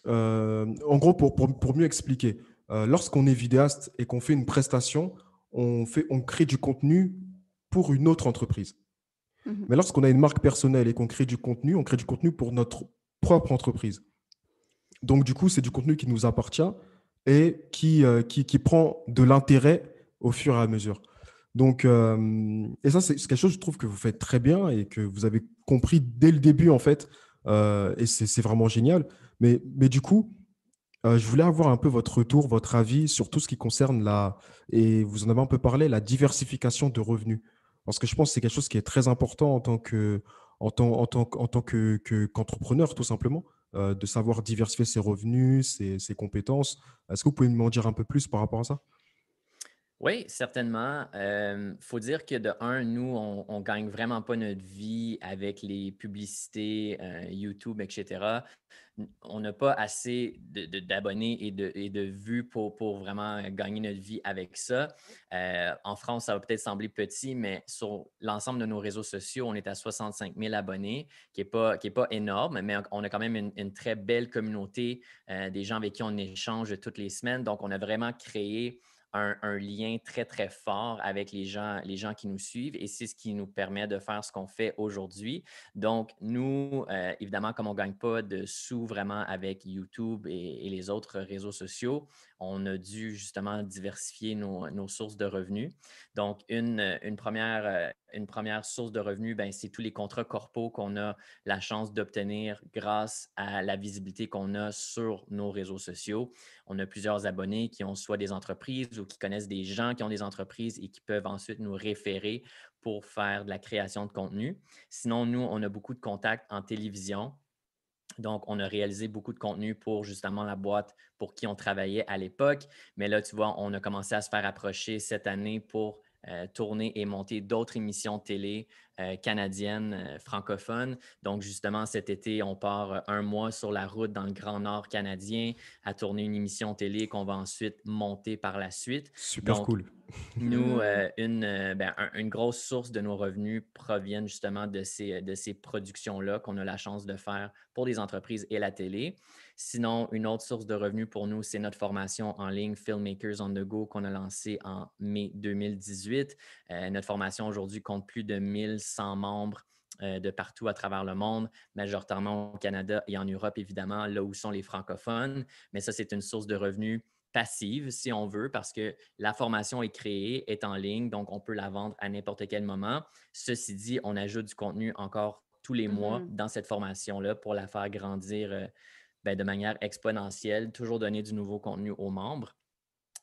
en gros, pour mieux expliquer, lorsqu'on est vidéaste et qu'on fait une prestation, on crée du contenu pour une autre entreprise. Mais lorsqu'on a une marque personnelle et qu'on crée du contenu, on crée du contenu pour notre propre entreprise. Donc, du coup, c'est du contenu qui nous appartient et qui prend de l'intérêt au fur et à mesure. Donc, et ça, c'est quelque chose, je trouve, que vous faites très bien et que vous avez compris dès le début, en fait. Et c'est vraiment génial. Mais du coup, je voulais avoir un peu votre retour, votre avis sur tout ce qui concerne et vous en avez un peu parlé, la diversification de revenus. Parce que je pense que c'est quelque chose qui est très important en tant qu'entrepreneur, tout simplement, de savoir diversifier ses revenus, ses compétences. Est-ce que vous pouvez m'en dire un peu plus par rapport à ça? Oui, certainement. Faut dire que de un, nous, on gagne vraiment pas notre vie avec les publicités, YouTube, etc. On n'a pas assez d'abonnés et de vues pour vraiment gagner notre vie avec ça. En France, ça va peut-être sembler petit, mais sur l'ensemble de nos réseaux sociaux, on est à 65 000 abonnés, qui est pas énorme, mais on a quand même une très belle communauté, des gens avec qui on échange toutes les semaines. Donc, on a vraiment créé un lien très, très fort avec les gens qui nous suivent et c'est ce qui nous permet de faire ce qu'on fait aujourd'hui. Donc, nous, évidemment, comme on ne gagne pas de sous vraiment avec YouTube et les autres réseaux sociaux, on a dû justement diversifier nos sources de revenus. Donc, une première source de revenus, ben, c'est tous les contrats corpaux qu'on a la chance d'obtenir grâce à la visibilité qu'on a sur nos réseaux sociaux. On a plusieurs abonnés qui ont soit des entreprises ou qui connaissent des gens qui ont des entreprises et qui peuvent ensuite nous référer pour faire de la création de contenu. Sinon, nous, on a beaucoup de contacts en télévision. Donc, on a réalisé beaucoup de contenu pour justement la boîte pour qui on travaillait à l'époque. Mais là, tu vois, on a commencé à se faire approcher cette année pour tourner et monter d'autres émissions télé canadiennes, francophones. Donc, justement, cet été, on part un mois sur la route dans le Grand Nord canadien à tourner une émission télé qu'on va ensuite monter par la suite. Super Donc, cool. nous, une grosse source de nos revenus proviennent justement de ces productions-là qu'on a la chance de faire pour les entreprises et la télé. Sinon, une autre source de revenus pour nous, c'est notre formation en ligne Filmmakers on the Go qu'on a lancée en mai 2018. Notre formation aujourd'hui compte plus de 1100 membres de partout à travers le monde, majoritairement au Canada et en Europe, évidemment, là où sont les francophones. Mais ça, c'est une source de revenus passive, si on veut, parce que la formation est créée, est en ligne, donc on peut la vendre à n'importe quel moment. Ceci dit, on ajoute du contenu encore tous les mois Mhm. dans cette formation-là pour la faire grandir de manière exponentielle, toujours donner du nouveau contenu aux membres.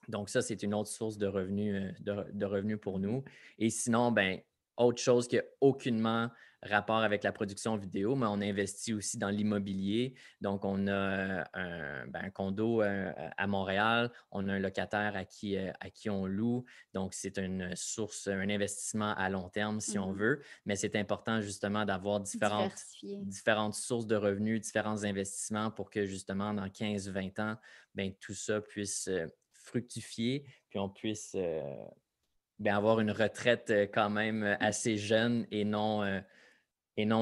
Donc, ça, c'est une autre source de revenus, de revenus pour nous. Et sinon, ben, autre chose qui n'a aucunement rapport avec la production vidéo, mais on investit aussi dans l'immobilier. Donc, on a un condo à Montréal, on a un locataire à qui on loue. Donc, c'est une source, un investissement à long terme, si on Mhm. veut. Mais c'est important justement d'avoir Diversifié. différentes sources de revenus, différents investissements pour que justement, dans 15-20 ans, ben, tout ça puisse fructifier, puis on puisse avoir une retraite quand même assez jeune et non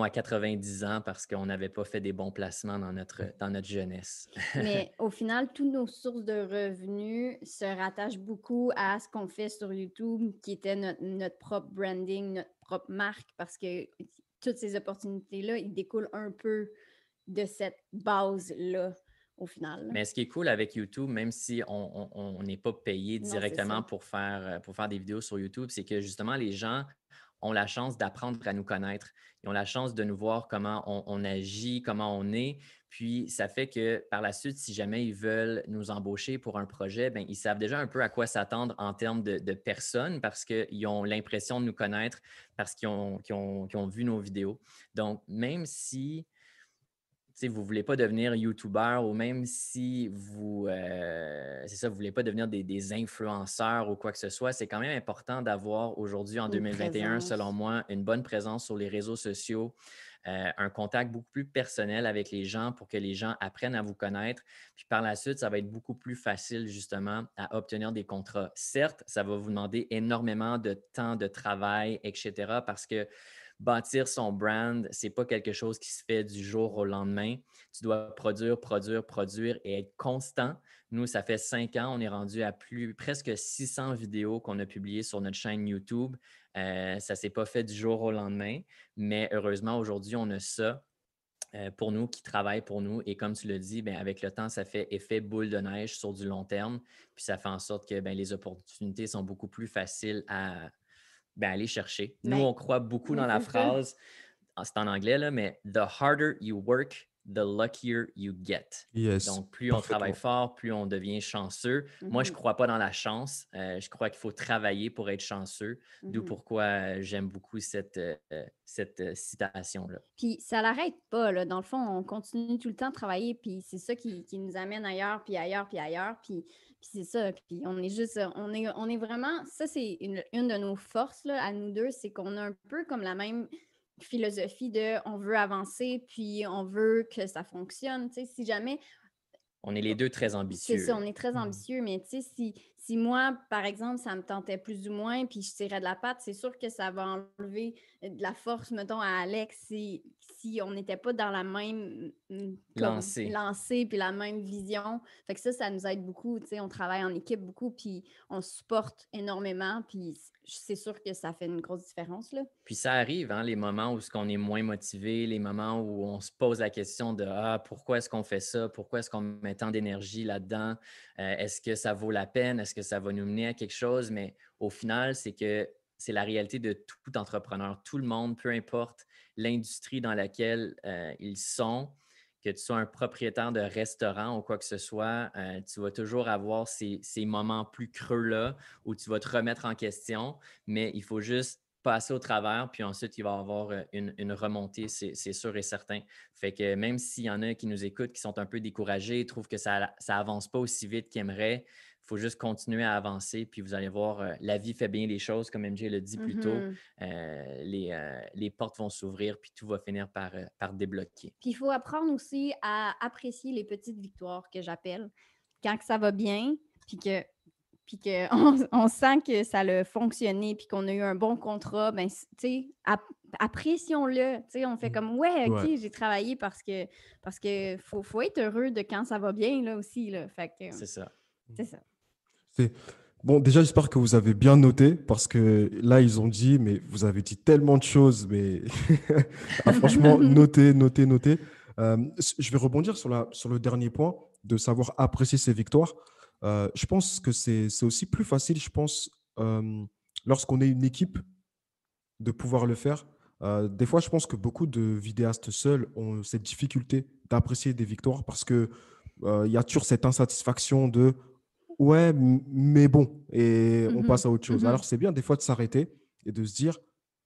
à 90 ans parce qu'on n'avait pas fait des bons placements dans notre jeunesse. Mais au final, toutes nos sources de revenus se rattachent beaucoup à ce qu'on fait sur YouTube, qui était notre propre branding, notre propre marque, parce que toutes ces opportunités-là, ils découlent un peu de cette base-là, au final. Mais ce qui est cool avec YouTube, même si on n'est pas payé Non, c'est ça. directement pour faire des vidéos sur YouTube, c'est que justement, les gens ont la chance d'apprendre à nous connaître. Ils ont la chance de nous voir comment on agit, comment on est. Puis, ça fait que par la suite, si jamais ils veulent nous embaucher pour un projet, ben, ils savent déjà un peu à quoi s'attendre en termes de personnes parce qu'ils ont l'impression de nous connaître, parce qu'ils ont vu nos vidéos. Donc, même si vous ne voulez pas devenir YouTuber ou même si c'est ça, vous ne voulez pas devenir des influenceurs ou quoi que ce soit, c'est quand même important d'avoir aujourd'hui, en Une 2021, selon présence. moi, une bonne présence sur les réseaux sociaux, un contact beaucoup plus personnel avec les gens pour que les gens apprennent à vous connaître. Puis par la suite, ça va être beaucoup plus facile justement à obtenir des contrats. Certes, ça va vous demander énormément de temps de travail, etc., parce que bâtir son brand, c'est pas quelque chose qui se fait du jour au lendemain. Tu dois produire, produire, produire et être constant. Nous, ça fait 5 ans, on est rendu à presque 600 vidéos qu'on a publiées sur notre chaîne YouTube. Ça ne s'est pas fait du jour au lendemain, mais heureusement, aujourd'hui, on a ça pour nous, qui travaillent pour nous. Et comme tu le dis, ben, avec le temps, ça fait effet boule de neige sur du long terme. Puis ça fait en sorte que ben, les opportunités sont beaucoup plus faciles à aller chercher. Nous, Ben, on croit beaucoup oui, dans la c'est ça. phrase, c'est en anglais, là, mais The harder you work, the luckier you get. Yes, Donc, plus on travaille parfaitement. fort, plus on devient chanceux. Moi, je ne crois pas dans la chance. Je crois qu'il faut travailler pour être chanceux, d'où pourquoi j'aime beaucoup cette citation-là. Puis ça l'arrête pas, là. Dans le fond, on continue tout le temps de travailler, puis c'est ça qui nous amène ailleurs, puis ailleurs, puis ailleurs, puis c'est ça. Puis on est juste, on est vraiment, ça c'est une de nos forces, là, à nous deux, c'est qu'on a un peu comme la même philosophie de on veut avancer, puis on veut que ça fonctionne. Tu sais, si jamais On est les deux très c'est ambitieux. ça, on est très ambitieux, mais tu sais, si moi, par exemple, ça me tentait plus ou moins, puis je tirais de la patte, c'est sûr que ça va enlever de la force, mettons, à Alex si on n'était pas dans la même comme Lancé. lancée, puis la même vision. Fait que ça nous aide beaucoup, tu sais, on travaille en équipe beaucoup, puis on se supporte énormément, puis c'est sûr que ça fait une grosse différence, là. Puis ça arrive, hein, les moments où on est moins motivé, les moments où on se pose la question de pourquoi est-ce qu'on fait ça? Pourquoi est-ce qu'on met tant d'énergie là-dedans? Est-ce que ça vaut la peine? Est-ce que ça va nous mener à quelque chose? Mais au final, c'est la réalité de tout entrepreneur. Tout le monde, peu importe l'industrie dans laquelle ils sont, que tu sois un propriétaire de restaurant ou quoi que ce soit, tu vas toujours avoir ces moments plus creux-là où tu vas te remettre en question, mais il faut juste passer au travers, puis ensuite, il va y avoir une remontée, c'est sûr et certain. Fait que même s'il y en a qui nous écoutent, qui sont un peu découragés, trouvent que ça avance pas aussi vite qu'ils aimeraient, il faut juste continuer à avancer, puis vous allez voir, la vie fait bien les choses, comme MJ l'a dit plus tôt. Les portes vont s'ouvrir, puis tout va finir par débloquer. Puis il faut apprendre aussi à apprécier les petites victoires que j'appelle. Quand que ça va bien, puis on sent que ça a fonctionné, puis qu'on a eu un bon contrat, ben, tu sais, apprécions-le. Tu sais, on fait comme, ouais, OK, Ouais. j'ai travaillé parce que faut être heureux de quand ça va bien, là, aussi, là. Fait que C'est ça. c'est ça. Bon, déjà, j'espère que vous avez bien noté parce que là, ils ont dit, mais vous avez dit tellement de choses, mais franchement, notez, notez, notez. Je vais rebondir sur le dernier point de savoir apprécier ses victoires. Je pense que c'est aussi plus facile, je pense, lorsqu'on est une équipe, de pouvoir le faire. Des fois, je pense que beaucoup de vidéastes seuls ont cette difficulté d'apprécier des victoires parce que il y a toujours cette insatisfaction de ouais, mais bon, et on passe à autre chose. Alors, c'est bien des fois de s'arrêter et de se dire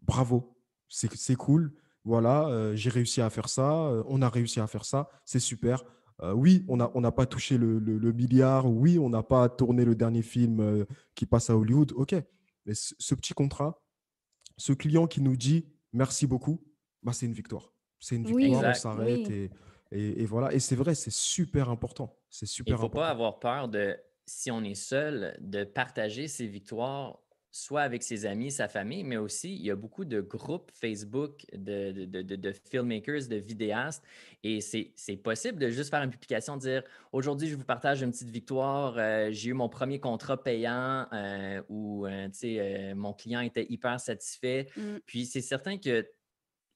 bravo, c'est cool, voilà, j'ai réussi à faire ça, on a réussi à faire ça, c'est super. Oui, on n'a pas touché le milliard, oui, on n'a pas tourné le dernier film qui passe à Hollywood, ok, mais ce petit contrat, ce client qui nous dit merci beaucoup, bah, c'est une victoire. C'est une Oui, victoire, on Exact. s'arrête oui. et voilà. Et c'est vrai, c'est super important. C'est Il ne super faut pas important. avoir peur de, si on est seul, de partager ses victoires, soit avec ses amis, sa famille, mais aussi, il y a beaucoup de groupes Facebook de filmmakers, de vidéastes, et c'est possible de juste faire une publication, dire aujourd'hui, je vous partage une petite victoire, j'ai eu mon premier contrat payant, ou tu sais, mon client était hyper satisfait. Puis c'est certain que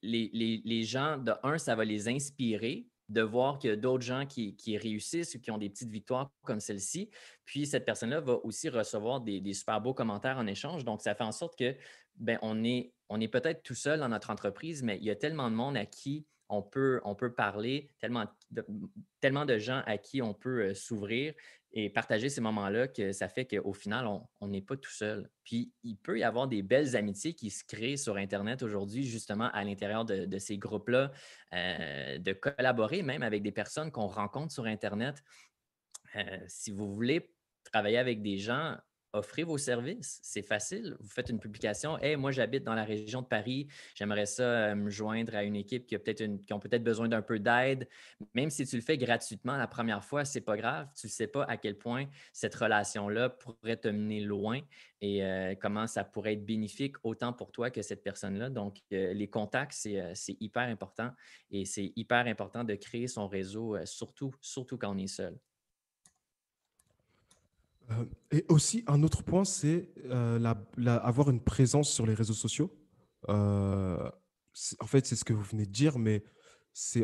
les gens, de un, ça va les inspirer de voir qu'il y a d'autres gens qui réussissent ou qui ont des petites victoires comme celle-ci. Puis cette personne-là va aussi recevoir des super beaux commentaires en échange. Donc, ça fait en sorte que ben, on est peut-être tout seul dans notre entreprise, mais il y a tellement de monde à qui on peut parler, tellement de gens à qui on peut s'ouvrir et partager ces moments-là que ça fait qu'au final, on n'est pas tout seul. Puis, il peut y avoir des belles amitiés qui se créent sur Internet aujourd'hui, justement, à l'intérieur de ces groupes-là, de collaborer même avec des personnes qu'on rencontre sur Internet. Si vous voulez travailler avec des gens, offrez vos services. C'est facile. Vous faites une publication. Hey, moi, j'habite dans la région de Paris. J'aimerais ça me joindre à une équipe qui ont peut-être besoin d'un peu d'aide. Même si tu le fais gratuitement la première fois, c'est pas grave. Tu ne sais pas à quel point cette relation-là pourrait te mener loin et comment ça pourrait être bénéfique autant pour toi que cette personne-là. Donc, les contacts, c'est hyper important et c'est hyper important de créer son réseau, surtout quand on est seul. Et aussi, un autre point, c'est avoir une présence sur les réseaux sociaux. En fait, c'est ce que vous venez de dire, mais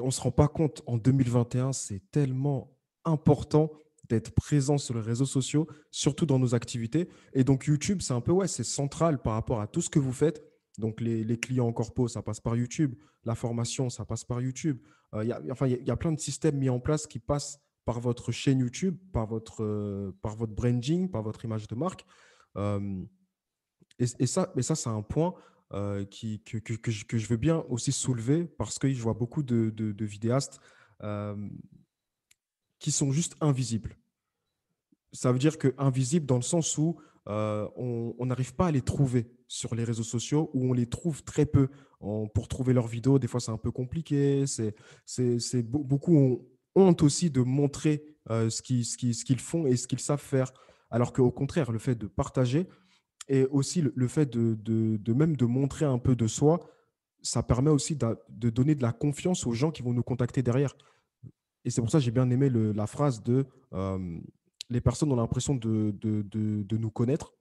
on ne se rend pas compte. En 2021, c'est tellement important d'être présent sur les réseaux sociaux, surtout dans nos activités. Et donc, YouTube, c'est un peu, ouais, c'est central par rapport à tout ce que vous faites. Donc, les clients en corpo, ça passe par YouTube. La formation, ça passe par YouTube. Il y a plein de systèmes mis en place qui passent par votre chaîne YouTube, par votre branding, par votre image de marque. Euh, et ça, c'est un point que je veux bien aussi soulever parce que je vois beaucoup de vidéastes euh, qui sont juste invisibles. Ça veut dire que invisibles dans le sens où on n'arrive pas à les trouver sur les réseaux sociaux, où on les trouve très peu. Pour trouver leurs vidéos, des fois, c'est un peu compliqué. Beaucoup ont honte aussi de montrer ce qu'ils font et ce qu'ils savent faire. Alors qu'au contraire, le fait de partager et aussi le fait de même de montrer un peu de soi, ça permet aussi de donner de la confiance aux gens qui vont nous contacter derrière. Et c'est pour ça que j'ai bien aimé la phrase de les personnes ont l'impression de nous connaître.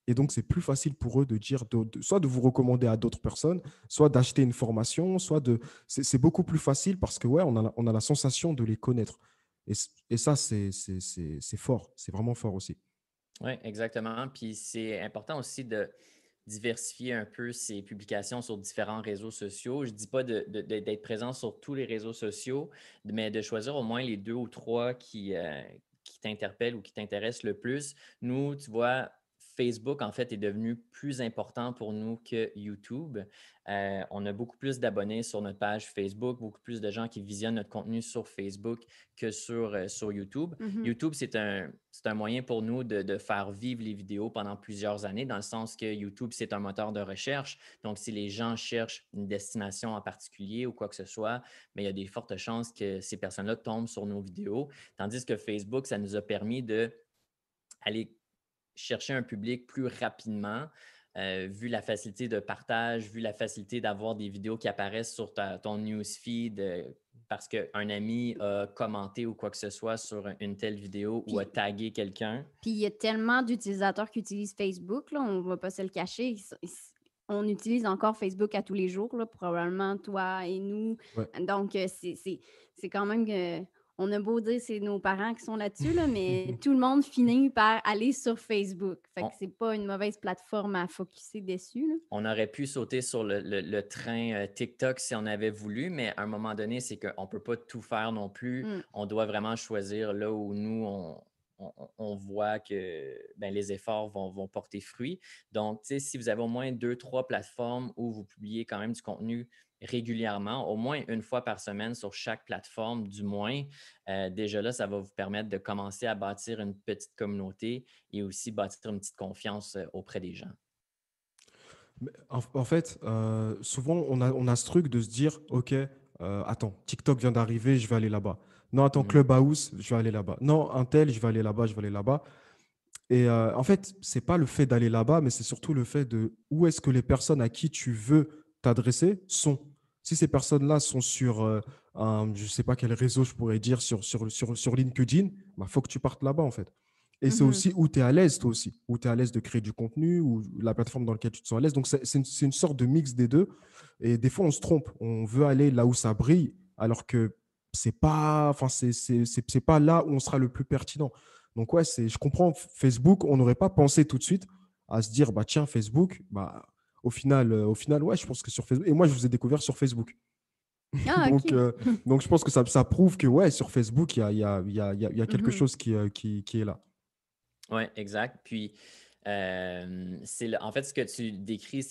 Et donc, c'est plus facile pour eux de dire, soit de vous recommander à d'autres personnes, soit d'acheter une formation, c'est beaucoup plus facile parce que, ouais, on a la sensation de les connaître. Et ça, c'est fort. C'est vraiment fort aussi. Oui, exactement. Puis c'est important aussi de diversifier un peu ses publications sur différents réseaux sociaux. Je ne dis pas d'être présent sur tous les réseaux sociaux, mais de choisir au moins les 2 ou 3 qui t'interpellent ou qui t'intéressent le plus. Nous, tu vois, Facebook, en fait, est devenu plus important pour nous que YouTube. On a beaucoup plus d'abonnés sur notre page Facebook, beaucoup plus de gens qui visionnent notre contenu sur Facebook que sur YouTube. Mhm. YouTube, c'est un moyen pour nous de faire vivre les vidéos pendant plusieurs années, dans le sens que YouTube, c'est un moteur de recherche. Donc, si les gens cherchent une destination en particulier ou quoi que ce soit, mais il y a des fortes chances que ces personnes-là tombent sur nos vidéos. Tandis que Facebook, ça nous a permis d'aller chercher un public plus rapidement, vu la facilité de partage, vu la facilité d'avoir des vidéos qui apparaissent sur ton newsfeed parce qu'un ami a commenté ou quoi que ce soit sur une telle vidéo ou a Puis, tagué quelqu'un. puis il y a tellement d'utilisateurs qui utilisent Facebook, là, on ne va pas se le cacher. On utilise encore Facebook à tous les jours, là, probablement toi et nous. Ouais. Donc, c'est quand même que. On a beau dire c'est nos parents qui sont là-dessus, là, mais tout le monde finit par aller sur Facebook. Fait On, que c'est pas une mauvaise plateforme à focusser dessus, là. on aurait pu sauter sur le train TikTok si on avait voulu, mais à un moment donné, c'est qu'on ne peut pas tout faire non plus. Mm. On doit vraiment choisir là où nous, on voit que ben, les efforts vont porter fruit. Donc, si vous avez au moins 2, 3 plateformes où vous publiez quand même du contenu régulièrement, au moins une fois par semaine sur chaque plateforme, du moins, déjà là, ça va vous permettre de commencer à bâtir une petite communauté et aussi bâtir une petite confiance auprès des gens. En fait, souvent, on a ce truc de se dire, OK, attends, TikTok vient d'arriver, je vais aller là-bas. Non, attends, Mhm. Clubhouse, je vais aller là-bas. Non, Intel, je vais aller là-bas, je vais aller là-bas. Et en fait, c'est pas le fait d'aller là-bas, mais c'est surtout le fait de où est-ce que les personnes à qui tu veux t'adresser sont. Si ces personnes-là sont sur, je sais pas quel réseau je pourrais dire, sur LinkedIn, il faut que tu partes là-bas, en fait. Et c'est Mhm. aussi où tu es à l'aise, toi aussi, où tu es à l'aise de créer du contenu, ou la plateforme dans laquelle tu te sens à l'aise. Donc, c'est une sorte de mix des deux. Et des fois, on se trompe. On veut aller là où ça brille, alors que c'est pas là où on sera le plus pertinent. Donc, ouais, je comprends Facebook. On n'aurait pas pensé tout de suite à se dire, bah, tiens, Facebook, bah, au final, ouais, je pense que sur Facebook. Et moi, je vous ai découvert sur Facebook. Ah, donc, OK. donc, je pense que ça prouve que, ouais, sur Facebook, il y a quelque Mhm. chose qui est là. Oui, exact. Puis, en fait, ce que tu décris,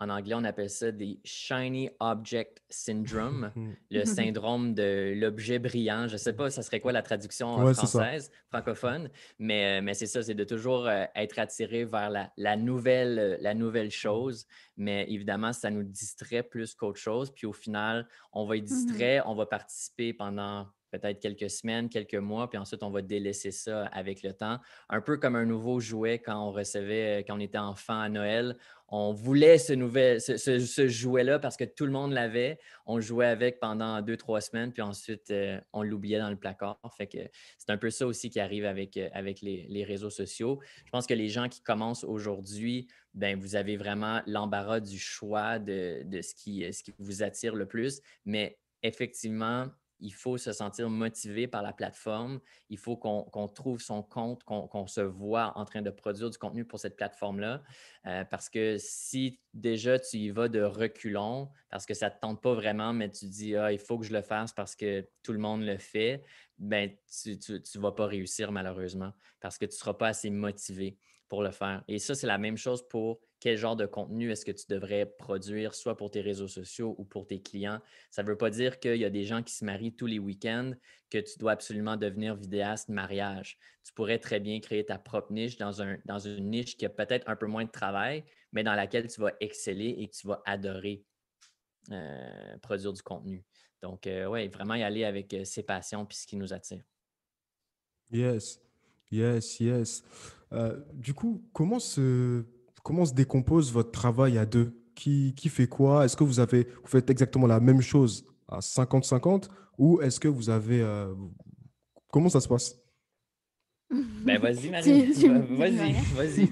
en anglais, on appelle ça des Shiny Object Syndrome, le syndrome de l'objet brillant. Je ne sais pas, ça serait quoi la traduction Ouais, c'est ça. française, francophone, mais c'est ça, c'est de toujours être attiré vers la nouvelle chose. Mais évidemment, ça nous distrait plus qu'autre chose. Puis au final, on va être Mhm. distrait, on va participer pendant peut-être quelques semaines, quelques mois, puis ensuite, on va délaisser ça avec le temps. Un peu comme un nouveau jouet quand on était enfant à Noël. On voulait ce jouet-là parce que tout le monde l'avait. On jouait avec pendant 2, 3 semaines, puis ensuite, on l'oubliait dans le placard. Fait que c'est un peu ça aussi qui arrive avec les réseaux sociaux. Je pense que les gens qui commencent aujourd'hui, ben, vous avez vraiment l'embarras du choix de ce qui vous attire le plus. Mais effectivement, il faut se sentir motivé par la plateforme. Il faut qu'on trouve son compte, qu'on se voit en train de produire du contenu pour cette plateforme-là. Parce que si déjà tu y vas de reculons, parce que ça ne te tente pas vraiment, mais tu dis il faut que je le fasse parce que tout le monde le fait, ben, tu ne vas pas réussir malheureusement parce que tu ne seras pas assez motivé pour le faire. Et ça, c'est la même chose pour quel genre de contenu est-ce que tu devrais produire, soit pour tes réseaux sociaux ou pour tes clients. Ça ne veut pas dire qu'il y a des gens qui se marient tous les week-ends, que tu dois absolument devenir vidéaste mariage. Tu pourrais très bien créer ta propre niche dans une niche qui a peut-être un peu moins de travail, mais dans laquelle tu vas exceller et que tu vas adorer produire du contenu. Donc, oui, vraiment y aller avec ses passions puis ce qui nous attire. Yes, yes, yes. Du coup, comment se décompose votre travail à deux? Qui fait quoi? Est-ce que vous faites exactement la même chose à 50-50 ou est-ce que vous avez... comment ça se passe? Ben, vas-y, Marie. Tu me dis Vas-y, rien. vas-y.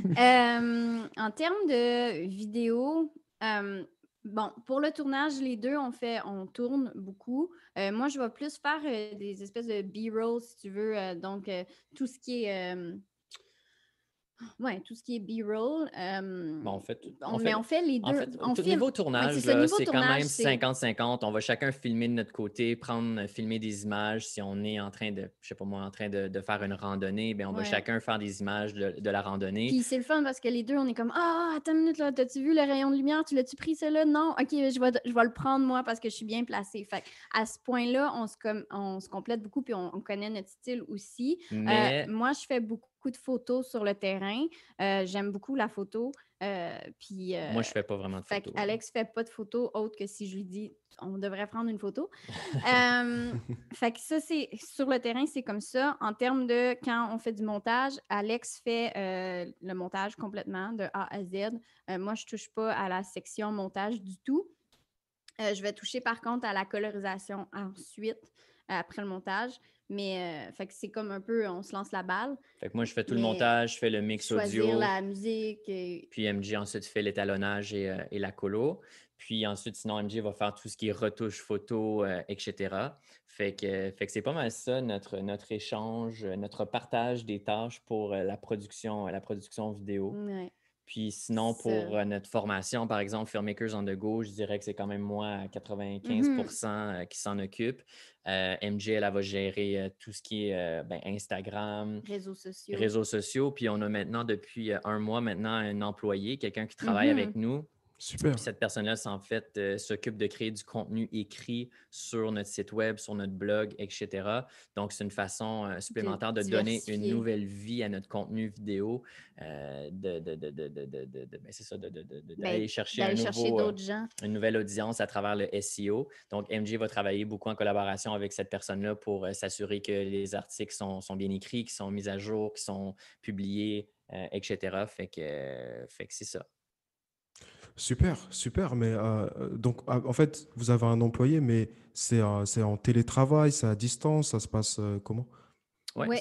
En termes de vidéo, bon, pour le tournage, les deux, on tourne beaucoup. Moi, je vais plus faire des espèces de B-roll, si tu veux. Donc, tout ce qui est... tout ce qui est B-roll. Bon, Mais on fait les en deux. fait, On filme. niveau Oui, c'est tournage, ça. là, Niveau c'est quand tournage, même c'est. 50-50. On va chacun filmer de notre côté, filmer des images. Si on est en train de, je sais pas moi, en train de faire une randonnée, bien, on va Ouais. chacun faire des images de la randonnée. Puis c'est le fun parce que les deux, on est comme attends une minute, là, t'as-tu vu le rayon de lumière? Tu l'as-tu pris, celle-là? Non? OK, je vais le prendre, moi, parce que je suis bien placée. Fait à ce point-là, on se complète beaucoup, puis on connaît notre style aussi. Mais Moi, je fais beaucoup de photos sur le terrain. J'aime beaucoup la photo. Puis, moi, je fais pas vraiment de fait photos. Alex fait pas de photos autre que si je lui dis on devrait prendre une photo. Fait que ça, c'est sur le terrain, c'est comme ça. En termes de quand on fait du montage, Alex fait le montage complètement de A à Z. Moi, je touche pas à la section montage du tout. Je vais toucher par contre à la colorisation ensuite, après le montage. Mais fait que c'est comme un peu, on se lance la balle. Fait que moi, je fais tout le Mais montage, je fais le mix choisir audio. la musique. Puis MJ ensuite fait l'étalonnage et la colo. Puis ensuite, sinon, MJ va faire tout ce qui est retouche photo, etc. Fait que c'est pas mal ça, notre échange, notre partage des tâches pour la production vidéo. Ouais, Puis sinon, ça. pour notre formation, par exemple, Filmmakers on the Go, je dirais que c'est quand même moi à 95 qui s'en occupe. MJ, elle va gérer tout ce qui est Instagram, réseaux sociaux. Puis on a maintenant, depuis un mois maintenant, un employé, quelqu'un qui travaille avec nous. Super. Puis cette personne-là, en fait, s'occupe de créer du contenu écrit sur notre site web, sur notre blog, etc. Donc, c'est une façon supplémentaire de donner une diversifier. nouvelle vie à notre contenu vidéo, c'est ça, d'aller chercher d'autres gens. une nouvelle audience à travers le SEO. Donc, MJ va travailler beaucoup en collaboration avec cette personne-là pour s'assurer que les articles sont bien écrits, qui sont mis à jour, qui sont publiés, etc. Fait que c'est ça. Super, super. Mais donc, en fait, vous avez un employé, mais c'est en télétravail, c'est à distance, ça se passe comment? Ouais. Oui,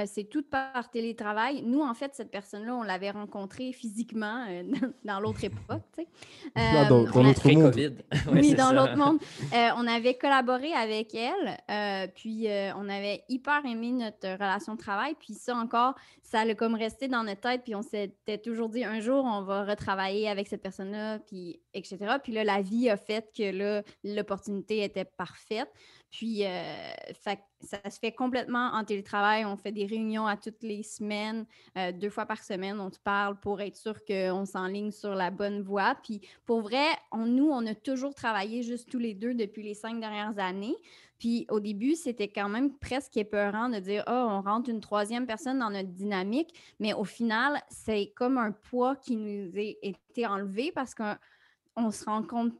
c'est tout par télétravail. Nous, en fait, cette personne-là, on l'avait rencontrée physiquement dans l'autre époque, tu sais. Dans l'autre monde. Pré-COVID. Oui, dans l'autre monde. On avait collaboré avec elle, puis on avait hyper aimé notre relation de travail. Puis ça encore, ça a comme resté dans notre tête. Puis on s'était toujours dit, un jour, on va retravailler avec cette personne-là, puis etc. Puis là, la vie a fait que là, l'opportunité était parfaite. Puis ça se fait complètement en télétravail. On fait des réunions à toutes les semaines, 2 fois par semaine. On se parle pour être sûr qu'on s'enligne sur la bonne voie. Puis pour vrai, nous, on a toujours travaillé juste tous les deux depuis les 5 dernières années. Puis au début, c'était quand même presque épeurant de dire on rentre une troisième personne dans notre dynamique. Mais au final, c'est comme un poids qui nous a été enlevé parce qu'on se rend compte.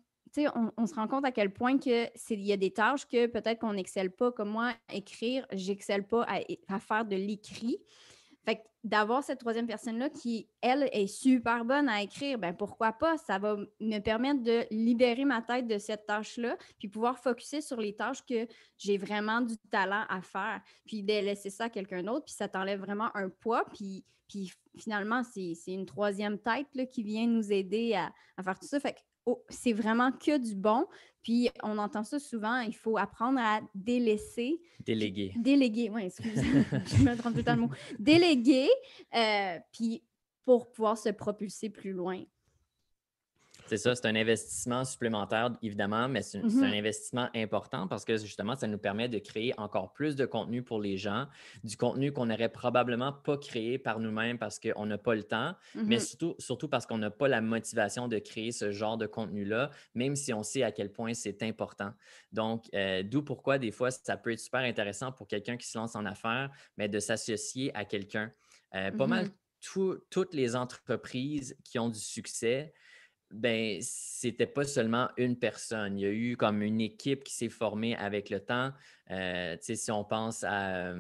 On se rend compte à quel point il y a des tâches que peut-être qu'on n'excelle pas. Comme moi, écrire, j'excelle pas à faire de l'écrit. Fait que d'avoir cette troisième personne-là qui, elle, est super bonne à écrire, ben pourquoi pas? Ça va me permettre de libérer ma tête de cette tâche-là, puis pouvoir focusser sur les tâches que j'ai vraiment du talent à faire, puis de laisser ça à quelqu'un d'autre, puis ça t'enlève vraiment un poids, puis finalement, c'est une troisième tête là, qui vient nous aider à faire tout ça. Fait c'est vraiment que du bon. Puis on entend ça souvent, il faut apprendre à délaisser. Délégué. Déléguer, oui, excuse, je me trompe tout le temps le mot. Déléguer, puis pour pouvoir se propulser plus loin. C'est ça, c'est un investissement supplémentaire, évidemment, mais c'est un investissement important parce que justement, ça nous permet de créer encore plus de contenu pour les gens, du contenu qu'on n'aurait probablement pas créé par nous-mêmes parce qu'on n'a pas le temps, mais surtout parce qu'on n'a pas la motivation de créer ce genre de contenu-là, même si on sait à quel point c'est important. Donc, d'où pourquoi des fois, ça peut être super intéressant pour quelqu'un qui se lance en affaires, mais de s'associer à quelqu'un. Pas mal toutes les entreprises qui ont du succès, ben, c'était pas seulement une personne. Il y a eu comme une équipe qui s'est formée avec le temps. Tu sais, si on pense à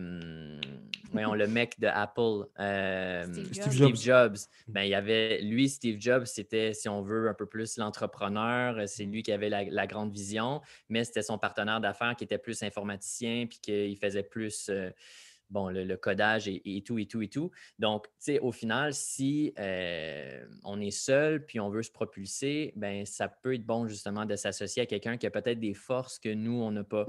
voyons, le mec de Apple, Steve Steve Jobs, ben, il y avait lui, Steve Jobs, c'était, si on veut, un peu plus l'entrepreneur. C'est lui qui avait la grande vision, mais c'était son partenaire d'affaires qui était plus informaticien, puis qu'il faisait plus bon, le codage et tout, et tout, et tout. Donc, tu sais, au final, si on est seul puis on veut se propulser, ben ça peut être bon justement de s'associer à quelqu'un qui a peut-être des forces que nous, on n'a pas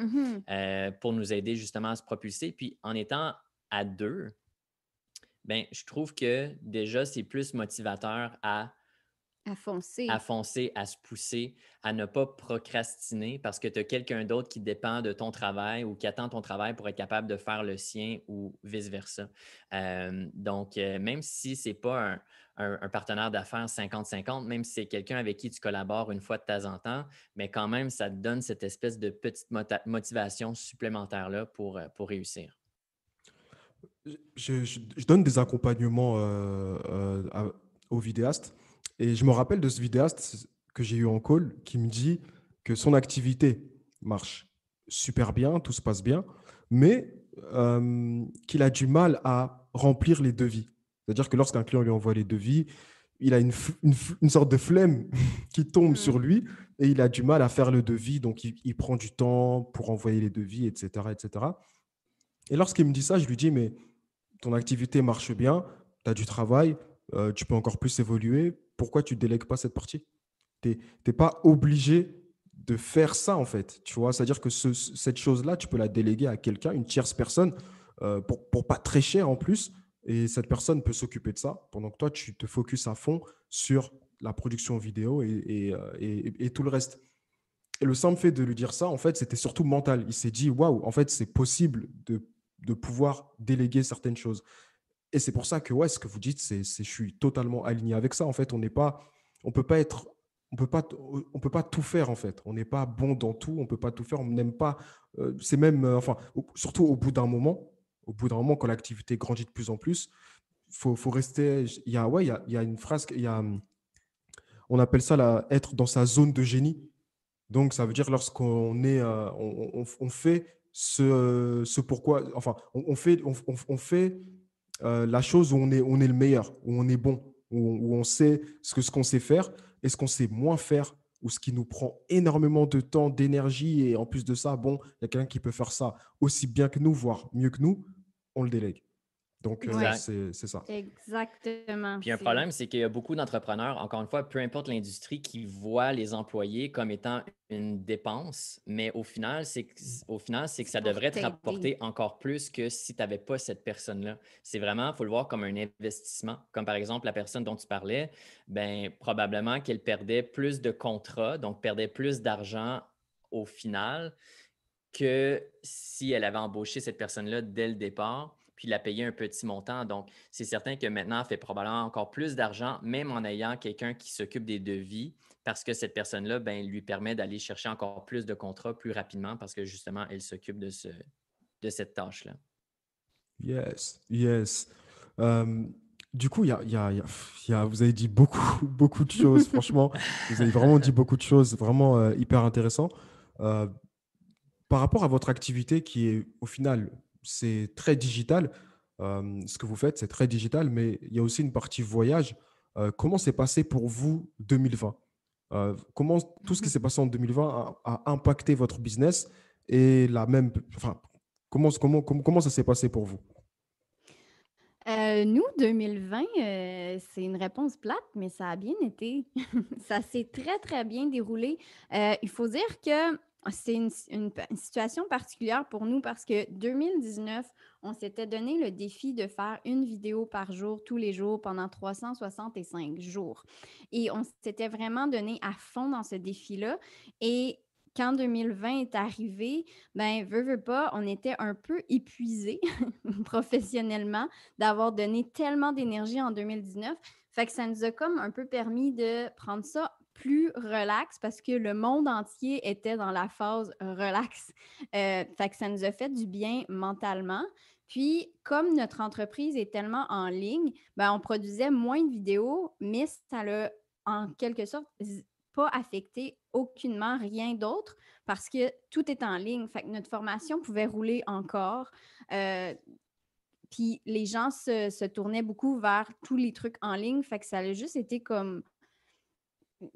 pour nous aider justement à se propulser. Puis en étant à deux, ben je trouve que déjà, c'est plus motivateur à foncer. foncer, à se pousser, à ne pas procrastiner parce que tu as quelqu'un d'autre qui dépend de ton travail ou qui attend ton travail pour être capable de faire le sien ou vice-versa. Donc, même si ce n'est pas un partenaire d'affaires 50-50, même si c'est quelqu'un avec qui tu collabores une fois de temps en temps, mais quand même, ça te donne cette espèce de petite motivation supplémentaire-là pour réussir. Je donne des accompagnements aux vidéastes et je me rappelle de ce vidéaste que j'ai eu en call qui me dit que son activité marche super bien, tout se passe bien, mais qu'il a du mal à remplir les devis. C'est-à-dire que lorsqu'un client lui envoie les devis, il a une sorte de flemme qui tombe sur lui et il a du mal à faire le devis, donc il prend du temps pour envoyer les devis, etc., etc. Et lorsqu'il me dit ça, je lui dis, mais ton activité marche bien, tu as du travail, tu peux encore plus évoluer. Pourquoi tu ne délègues pas cette partie? Tu n'es pas obligé de faire ça, en fait. Tu vois, c'est-à-dire que cette chose-là, tu peux la déléguer à quelqu'un, une tierce personne, pour pas très cher en plus. Et cette personne peut s'occuper de ça pendant que toi, tu te focuses à fond sur la production vidéo et tout le reste. Et le simple fait de lui dire ça, en fait, c'était surtout mental. Il s'est dit, waouh, en fait, c'est possible de pouvoir déléguer certaines choses. Et c'est pour ça que, ouais, ce que vous dites, je suis totalement aligné avec ça. En fait, on peut pas être, on peut pas tout faire, en fait. On n'est pas bon dans tout, on peut pas tout faire, on n'aime pas. C'est même, enfin, surtout au bout d'un moment, quand l'activité grandit de plus en plus, faut rester. Il y a une phrase, on appelle ça être dans sa zone de génie. Donc, ça veut dire lorsqu'on est, on fait ce pourquoi, enfin, on fait la chose où on est le meilleur, où on est bon, où on sait ce qu'on sait faire et ce qu'on sait moins faire, ou ce qui nous prend énormément de temps, d'énergie. Et en plus de ça, bon, il y a quelqu'un qui peut faire ça aussi bien que nous, voire mieux que nous, on le délègue. Donc, c'est ça. Exactement. Puis un problème, c'est qu'il y a beaucoup d'entrepreneurs, encore une fois, peu importe l'industrie, qui voient les employés comme étant une dépense, mais au final, c'est que ça devrait te rapporter encore plus que si tu n'avais pas cette personne-là. C'est vraiment, il faut le voir comme un investissement. Comme par exemple, la personne dont tu parlais, ben, probablement qu'elle perdait plus de contrats, donc perdait plus d'argent au final que si elle avait embauché cette personne-là dès le départ, puis la payer un petit montant. Donc, c'est certain que maintenant, elle fait probablement encore plus d'argent, même en ayant quelqu'un qui s'occupe des devis, parce que cette personne-là, ben, lui permet d'aller chercher encore plus de contrats plus rapidement parce que justement, elle s'occupe de cette tâche-là. Yes, yes. Du coup, vous avez dit beaucoup, beaucoup de choses, franchement. Vous avez vraiment dit beaucoup de choses, vraiment hyper intéressant. Par rapport à votre activité qui est, au final, c'est très digital, ce que vous faites, c'est très digital, mais il y a aussi une partie voyage. Comment s'est passé pour vous 2020? Comment tout ce qui s'est passé en 2020 a impacté votre business et enfin, comment ça s'est passé pour vous? Nous, 2020, c'est une réponse plate, mais ça a bien été. Ça s'est très, très bien déroulé. Il faut dire que c'est une situation particulière pour nous parce que 2019, on s'était donné le défi de faire une vidéo par jour, tous les jours, pendant 365 jours. Et on s'était vraiment donné à fond dans ce défi-là. Et quand 2020 est arrivé, ben, veux pas, on était un peu épuisés professionnellement d'avoir donné tellement d'énergie en 2019. Fait que ça nous a comme un peu permis de prendre ça plus relax parce que le monde entier était dans la phase relax. Fait que ça nous a fait du bien mentalement. Puis, comme notre entreprise est tellement en ligne, ben, on produisait moins de vidéos, mais ça l'a en quelque sorte pas affecté aucunement rien d'autre parce que tout est en ligne. Fait que notre formation pouvait rouler encore. Euh, Puis les gens se tournaient beaucoup vers tous les trucs en ligne. Fait que ça a juste été comme.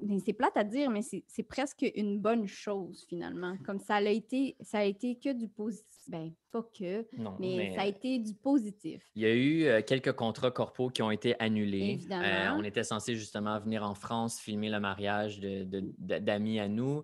Mais c'est plate à dire, mais c'est presque une bonne chose finalement. Comme ça a été que du positif. Ben, pas que, Non, mais ça a mais été du positif. il y a eu quelques contrats corpos qui ont été annulés. Évidemment. On était censé justement venir en France filmer le mariage d'amis à nous.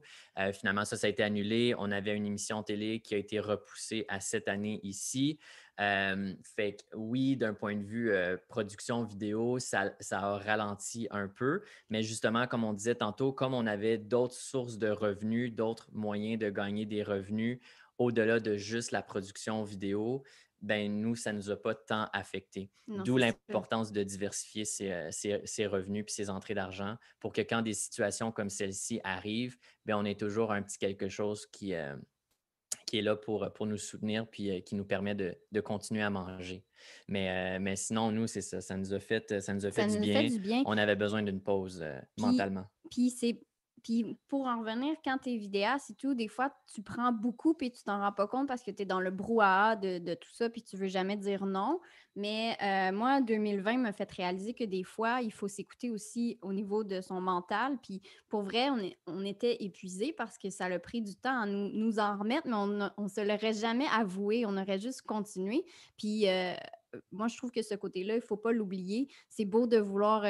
Finalement, ça a été annulé. On avait une émission télé qui a été repoussée à cette année ici. Fait que oui, d'un point de vue production vidéo, ça a ralenti un peu. Mais justement, comme on disait tantôt, comme on avait d'autres sources de revenus, d'autres moyens de gagner des revenus au-delà de juste la production vidéo, ben nous, ça ne nous a pas tant affecté. Non, D'où c'est ça. l'importance de diversifier ses revenus puis ses entrées d'argent pour que quand des situations comme celle-ci arrivent, ben on ait toujours un petit quelque chose qui est là pour nous soutenir puis qui nous permet de continuer à manger. Mais sinon, nous, c'est ça. Ça nous a fait Ça du nous a fait bien. du bien. On avait besoin d'une pause Puis, mentalement. puis pour en revenir, quand tu es vidéaste et tout, des fois, tu prends beaucoup puis tu t'en rends pas compte parce que tu es dans le brouhaha de tout ça puis tu veux jamais dire non. Mais moi, 2020 m'a fait réaliser que des fois, il faut s'écouter aussi au niveau de son mental. Puis pour vrai, on était épuisés parce que ça a pris du temps à nous en remettre, mais on se l'aurait jamais avoué. On aurait juste continué. Puis moi, je trouve que ce côté-là, il faut pas l'oublier. C'est beau de vouloir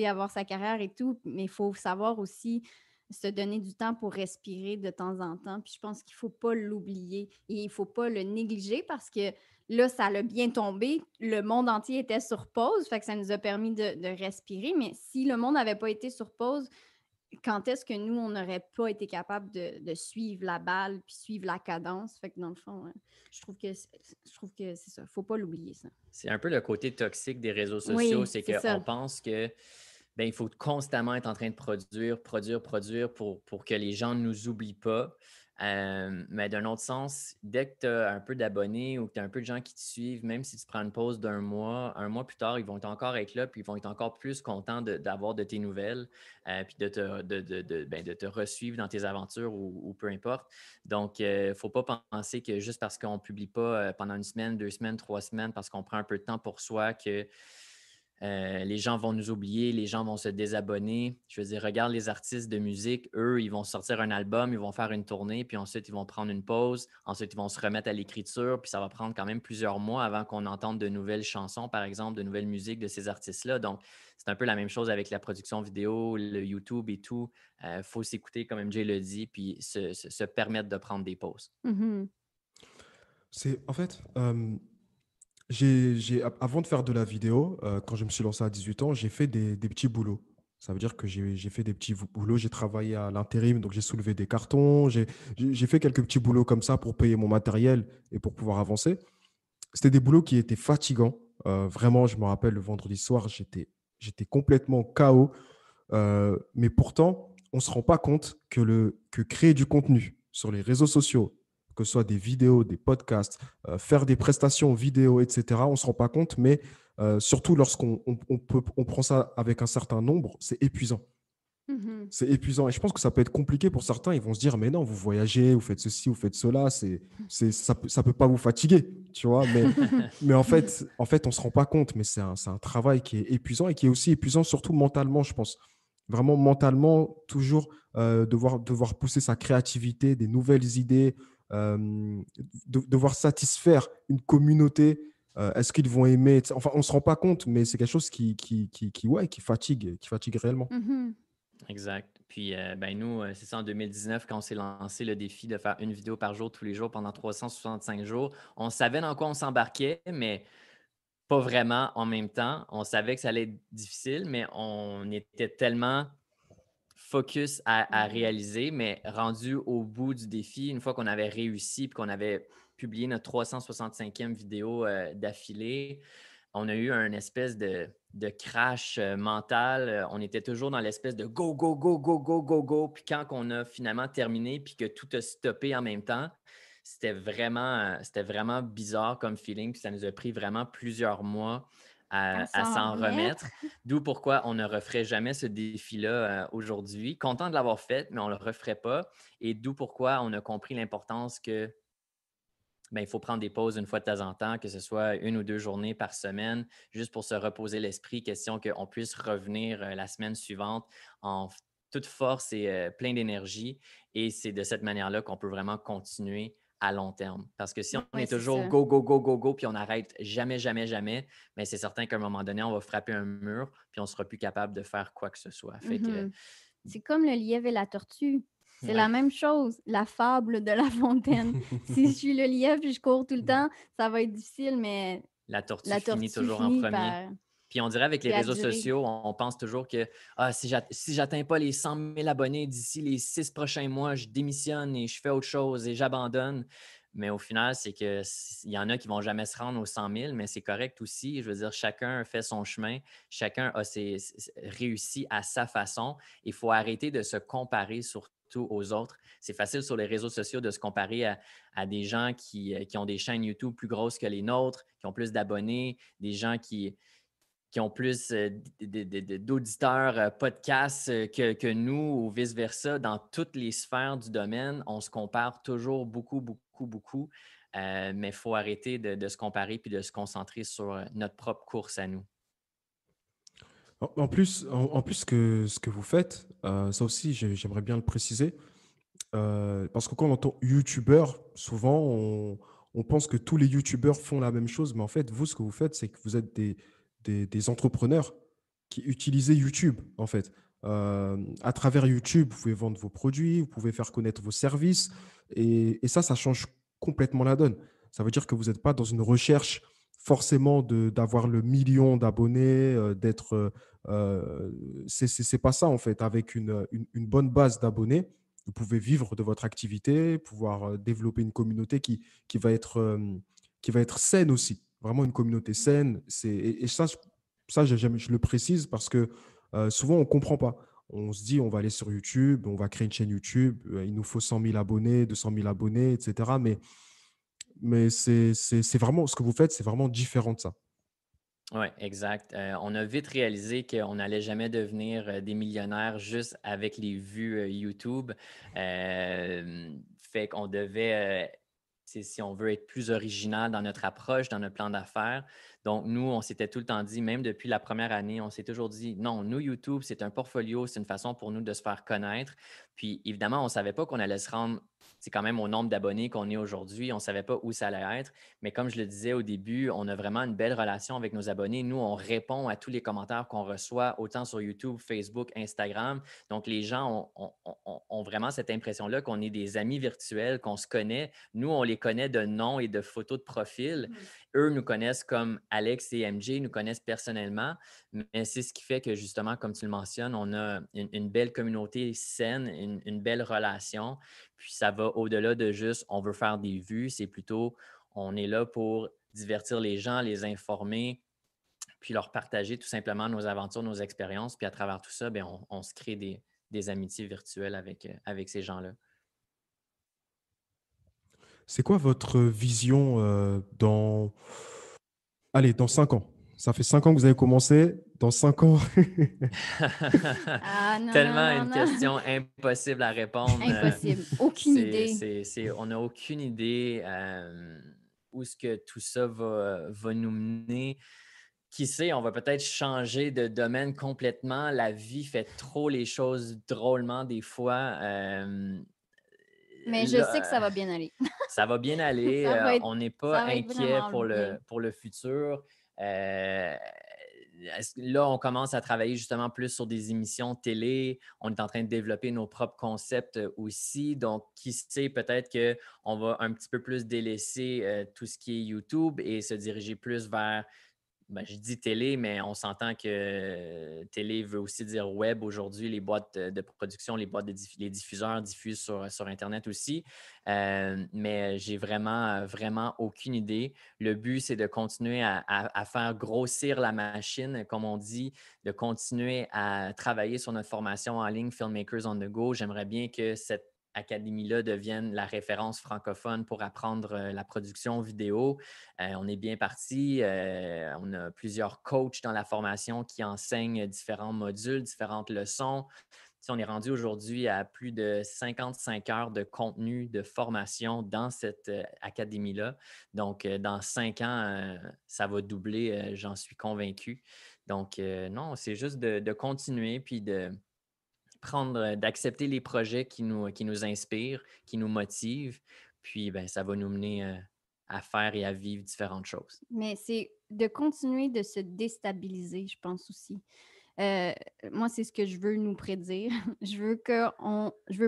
avoir sa carrière et tout, mais il faut savoir aussi se donner du temps pour respirer de temps en temps. Puis je pense qu'il ne faut pas l'oublier et il ne faut pas le négliger parce que là, ça a bien tombé. Le monde entier était sur pause, fait que ça nous a permis de respirer. Mais si le monde n'avait pas été sur pause, quand est-ce que nous, on n'aurait pas été capable de suivre la balle puis suivre la cadence? Fait que dans le fond, je trouve que c'est ça. Faut pas l'oublier, ça. C'est un peu le côté toxique des réseaux sociaux, Oui, c'est c'est qu'on ça. pense que ben, il faut constamment être en train de produire pour que les gens ne nous oublient pas. Mais d'un autre sens, dès que tu as un peu d'abonnés ou que tu as un peu de gens qui te suivent, même si tu prends une pause d'un mois, un mois plus tard, ils vont encore être là, puis ils vont être encore plus contents d'avoir de tes nouvelles, puis de te resuivre dans tes aventures ou peu importe. Donc, il ne faut pas penser que juste parce qu'on ne publie pas pendant une semaine, 2 semaines, 3 semaines, parce qu'on prend un peu de temps pour soi, que les gens vont nous oublier, les gens vont se désabonner. Je veux dire, regarde les artistes de musique, eux, ils vont sortir un album, ils vont faire une tournée, puis ensuite, ils vont prendre une pause. Ensuite, ils vont se remettre à l'écriture, puis ça va prendre quand même plusieurs mois avant qu'on entende de nouvelles chansons, par exemple, de nouvelles musiques de ces artistes-là. Donc, c'est un peu la même chose avec la production vidéo, le YouTube et tout. Il faut s'écouter, comme MJ le dit, puis se permettre de prendre des pauses. Mhm. C'est en fait, avant de faire de la vidéo, quand je me suis lancé à 18 ans, j'ai fait des petits boulots. Ça veut dire que j'ai fait des petits boulots, j'ai travaillé à l'intérim, donc j'ai soulevé des cartons, j'ai fait quelques petits boulots comme ça pour payer mon matériel et pour pouvoir avancer. C'était des boulots qui étaient fatigants. Vraiment, je me rappelle, le vendredi soir, j'étais complètement KO. Mais pourtant, on ne se rend pas compte que créer du contenu sur les réseaux sociaux, que ce soit des vidéos, des podcasts, faire des prestations vidéo, etc., on ne se rend pas compte, mais surtout lorsqu'on on prend ça avec un certain nombre, c'est épuisant. Mhm. C'est épuisant. Et je pense que ça peut être compliqué pour certains. Ils vont se dire, mais non, vous voyagez, vous faites ceci, vous faites cela, ça peut pas vous fatiguer, tu vois. Mais en fait, on ne se rend pas compte, mais c'est un travail qui est épuisant et qui est aussi épuisant, surtout mentalement, je pense. Vraiment mentalement, toujours devoir pousser sa créativité, des nouvelles idées, devoir satisfaire une communauté. Est-ce qu'ils vont aimer? Enfin, on ne se rend pas compte, mais c'est quelque chose qui fatigue réellement. Mhm. Exact. Puis, ben nous, c'est ça, en 2019, quand on s'est lancé le défi de faire une vidéo par jour, tous les jours, pendant 365 jours, on savait dans quoi on s'embarquait, mais pas vraiment en même temps. On savait que ça allait être difficile, mais on était tellement focus à réaliser, mais rendu au bout du défi, une fois qu'on avait réussi et qu'on avait publié notre 365e vidéo d'affilée, on a eu un espèce de crash mental. On était toujours dans l'espèce de go, go, go, go, go, go, go. Puis quand on a finalement terminé puis que tout a stoppé en même temps, c'était vraiment bizarre comme feeling. Puis ça nous a pris vraiment plusieurs mois À à s'en s'en remettre. remettre. D'où pourquoi on ne referait jamais ce défi-là aujourd'hui. Content de l'avoir fait, mais on ne le referait pas. Et d'où pourquoi on a compris l'importance que il faut prendre des pauses une fois de temps en temps, que ce soit 1 ou 2 journées par semaine, juste pour se reposer l'esprit, question qu'on puisse revenir la semaine suivante en toute force et plein d'énergie. Et c'est de cette manière-là qu'on peut vraiment continuer à long terme. Parce que si on Oui, est c'est toujours ça. go, go, go, go, go, puis on n'arrête jamais, jamais, jamais, mais c'est certain qu'à un moment donné, on va frapper un mur, puis on ne sera plus capable de faire quoi que ce soit. Fait que, Mhm. C'est comme le lièvre et la tortue. C'est ouais, la même chose, la fable de La Fontaine. Si je suis le lièvre et je cours tout le temps, ça va être difficile, mais la tortue la finit tortue toujours en finit premier. par Puis on dirait avec les réseaux perdurer. sociaux, on pense toujours que si j'atteins pas les 100 000 abonnés d'ici les 6 prochains mois, je démissionne et je fais autre chose et j'abandonne. Mais au final, c'est que il y en a qui vont jamais se rendre aux 100 000, mais c'est correct aussi. Je veux dire, chacun fait son chemin, chacun a réussi à sa façon. Il faut arrêter de se comparer surtout aux autres. C'est facile sur les réseaux sociaux de se comparer à des gens qui ont des chaînes YouTube plus grosses que les nôtres, qui ont plus d'abonnés, des gens qui ont plus d'auditeurs podcasts que nous ou vice-versa. Dans toutes les sphères du domaine, on se compare toujours beaucoup, beaucoup, beaucoup. Mais il faut arrêter de se comparer puis de se concentrer sur notre propre course à nous. En plus que ce que vous faites, ça aussi, j'aimerais bien le préciser, parce que quand on entend youtubeur, souvent, on pense que tous les youtubeurs font la même chose, mais en fait, vous, ce que vous faites, c'est que vous êtes des entrepreneurs qui utilisent YouTube, en fait. À travers YouTube, vous pouvez vendre vos produits, vous pouvez faire connaître vos services, et ça change complètement la donne. Ça veut dire que vous n'êtes pas dans une recherche forcément d'avoir le million d'abonnés, euh, c'est pas ça, en fait. Avec une bonne base d'abonnés, vous pouvez vivre de votre activité, pouvoir développer une communauté qui va être saine aussi. Vraiment une communauté saine. Et ça je le précise parce que souvent, on ne comprend pas. On se dit, on va aller sur YouTube, on va créer une chaîne YouTube, il nous faut 100 000 abonnés, 200 000 abonnés, etc. Mais c'est vraiment, ce que vous faites, c'est vraiment différent de ça. Oui, exact. On a vite réalisé qu'on n'allait jamais devenir des millionnaires juste avec les vues YouTube. Fait qu'on devait, si on veut être plus original dans notre approche, dans notre plan d'affaires. Donc, nous, on s'était tout le temps dit, même depuis la première année, on s'est toujours dit, non, nous, YouTube, c'est un portfolio, c'est une façon pour nous de se faire connaître. Puis, évidemment, on ne savait pas qu'on allait se rendre, c'est quand même au nombre d'abonnés qu'on est aujourd'hui. On ne savait pas où ça allait être. Mais comme je le disais au début, on a vraiment une belle relation avec nos abonnés. Nous, on répond à tous les commentaires qu'on reçoit, autant sur YouTube, Facebook, Instagram. Donc, les gens ont vraiment cette impression-là qu'on est des amis virtuels, qu'on se connaît. Nous, on les connaît de nom et de photos de profil. Eux nous connaissent comme Alex et MJ, nous connaissent personnellement. Mais c'est ce qui fait que, justement, comme tu le mentionnes, on a une belle communauté saine, une belle relation. Puis, ça va au-delà de juste on veut faire des vues. C'est plutôt on est là pour divertir les gens, les informer, puis leur partager tout simplement nos aventures, nos expériences. Puis à travers tout ça, bien, on se crée des amitiés virtuelles avec ces gens-là. C'est quoi votre vision allez, dans 5 ans? Ça fait 5 ans que vous avez commencé. Dans 5 ans, Ah non, non, Tellement non, une non. question impossible à répondre. Impossible. Aucune idée. On n'a aucune idée où est-ce que tout ça va nous mener. Qui sait, on va peut-être changer de domaine complètement. La vie fait trop les choses drôlement des fois. Mais je sais que là, ça va bien aller. ça va bien aller. On n'est pas Ça va être inquiet vraiment bien. pour le futur. Là, on commence à travailler justement plus sur des émissions télé. On est en train de développer nos propres concepts aussi. Donc, qui sait, peut-être qu'on va un petit peu plus délaisser tout ce qui est YouTube et se diriger plus vers, ben, je dis télé, mais on s'entend que télé veut aussi dire web aujourd'hui. Les boîtes de production, les diffuseurs diffusent sur Internet aussi. Mais j'ai vraiment, vraiment aucune idée. Le but, c'est de continuer à faire grossir la machine, comme on dit, de continuer à travailler sur notre formation en ligne Filmmakers on the Go. J'aimerais bien que cette académie-là devienne la référence francophone pour apprendre la production vidéo. On est bien parti. On a plusieurs coachs dans la formation qui enseignent différents modules, différentes leçons. On est rendu aujourd'hui à plus de 55 heures de contenu de formation dans cette académie-là. Donc, dans 5 ans, ça va doubler, j'en suis convaincu. Donc, non, c'est juste de continuer puis d'accepter les projets qui nous inspirent, qui nous motivent. Puis, ben, ça va nous mener à faire et à vivre différentes choses. Mais c'est de continuer de se déstabiliser, je pense aussi. Euh, Moi, c'est ce que je veux nous prédire. Je veux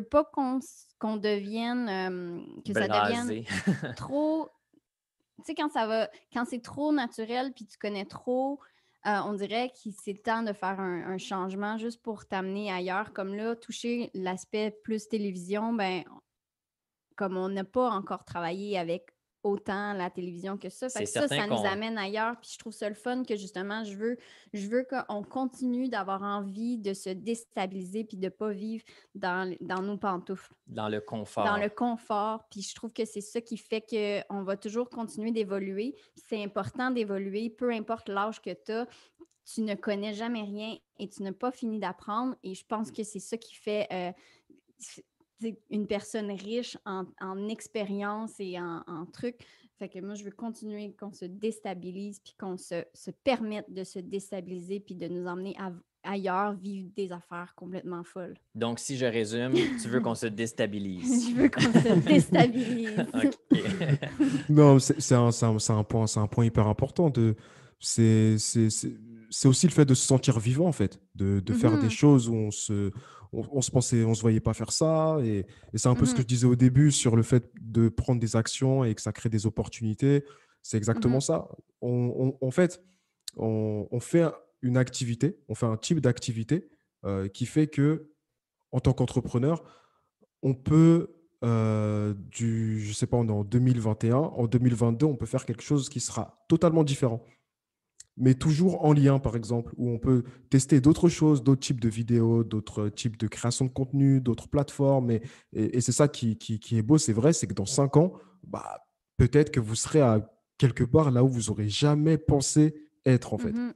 pas qu'on devienne, que ça devienne Brasé. trop. Tu sais, quand c'est trop naturel puis tu connais trop, on dirait que c'est le temps de faire un changement juste pour t'amener ailleurs. Comme là, toucher l'aspect plus télévision, ben, comme on n'a pas encore travaillé avec autant la télévision que ça. Fait C'est que ça, certain ça nous qu'on amène ailleurs. Puis je trouve ça le fun que justement, je veux qu'on continue d'avoir envie de se déstabiliser puis de ne pas vivre dans nos pantoufles, dans le dans le confort. confort. Puis je trouve que c'est ça qui fait qu'on va toujours continuer d'évoluer. Puis c'est important d'évoluer, peu importe l'âge que tu as. Tu ne connais jamais rien et tu n'as pas fini d'apprendre. Et je pense que c'est ça qui fait une personne riche en expérience et en trucs. Fait que moi, je veux continuer qu'on se déstabilise puis qu'on se permette de se déstabiliser puis de nous emmener ailleurs, vivre des affaires complètement folles. Donc, si je résume, tu veux qu'on se déstabilise. Je veux qu'on se déstabilise. OK. Non, c'est un point hyper important. C'est aussi le fait de se sentir vivant, en fait, de faire des Mhm, choses où on se pensait, on se voyait pas faire ça. Et c'est un peu ce que mhm, je disais au début sur le fait de prendre des actions et que ça crée des opportunités. C'est exactement mhm, ça. En fait, on fait une activité, on fait un type d'activité qui fait que, en tant qu'entrepreneur, on peut, je sais pas, on est en 2021, en 2022, on peut faire quelque chose qui sera totalement différent, mais toujours en lien, par exemple, où on peut tester d'autres choses, d'autres types de vidéos, d'autres types de création de contenu, d'autres plateformes. Et c'est ça qui est beau, c'est vrai, c'est que dans 5 ans, bah, peut-être que vous serez à quelque part là où vous n'aurez jamais pensé être, en fait. mhm.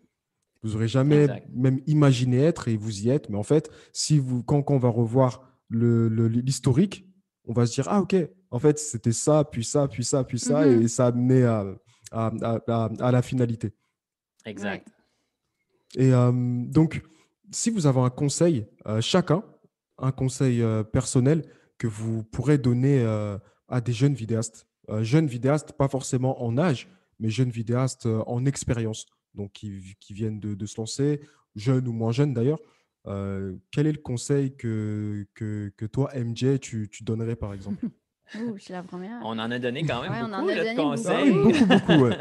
Vous n'aurez jamais Exact. même imaginé être et vous y êtes. Mais en fait, si vous, quand on va revoir l'historique, on va se dire, ah ok, en fait, c'était ça, puis ça, puis ça, puis ça, Mhm. et ça a amené à la finalité. Ouais. Exact. Et donc, si vous avez un conseil, chacun, un conseil personnel que vous pourrez donner à des jeunes vidéastes, pas forcément en âge, mais jeunes vidéastes en expérience, donc qui viennent de se lancer, jeunes ou moins jeunes d'ailleurs, quel est le conseil que toi, MJ, tu donnerais par exemple? Ouh, je suis la première. On en a donné quand même Ouais, on en beaucoup a là, de donné Ah oui, beaucoup. conseils. beaucoup, beaucoup, ouais.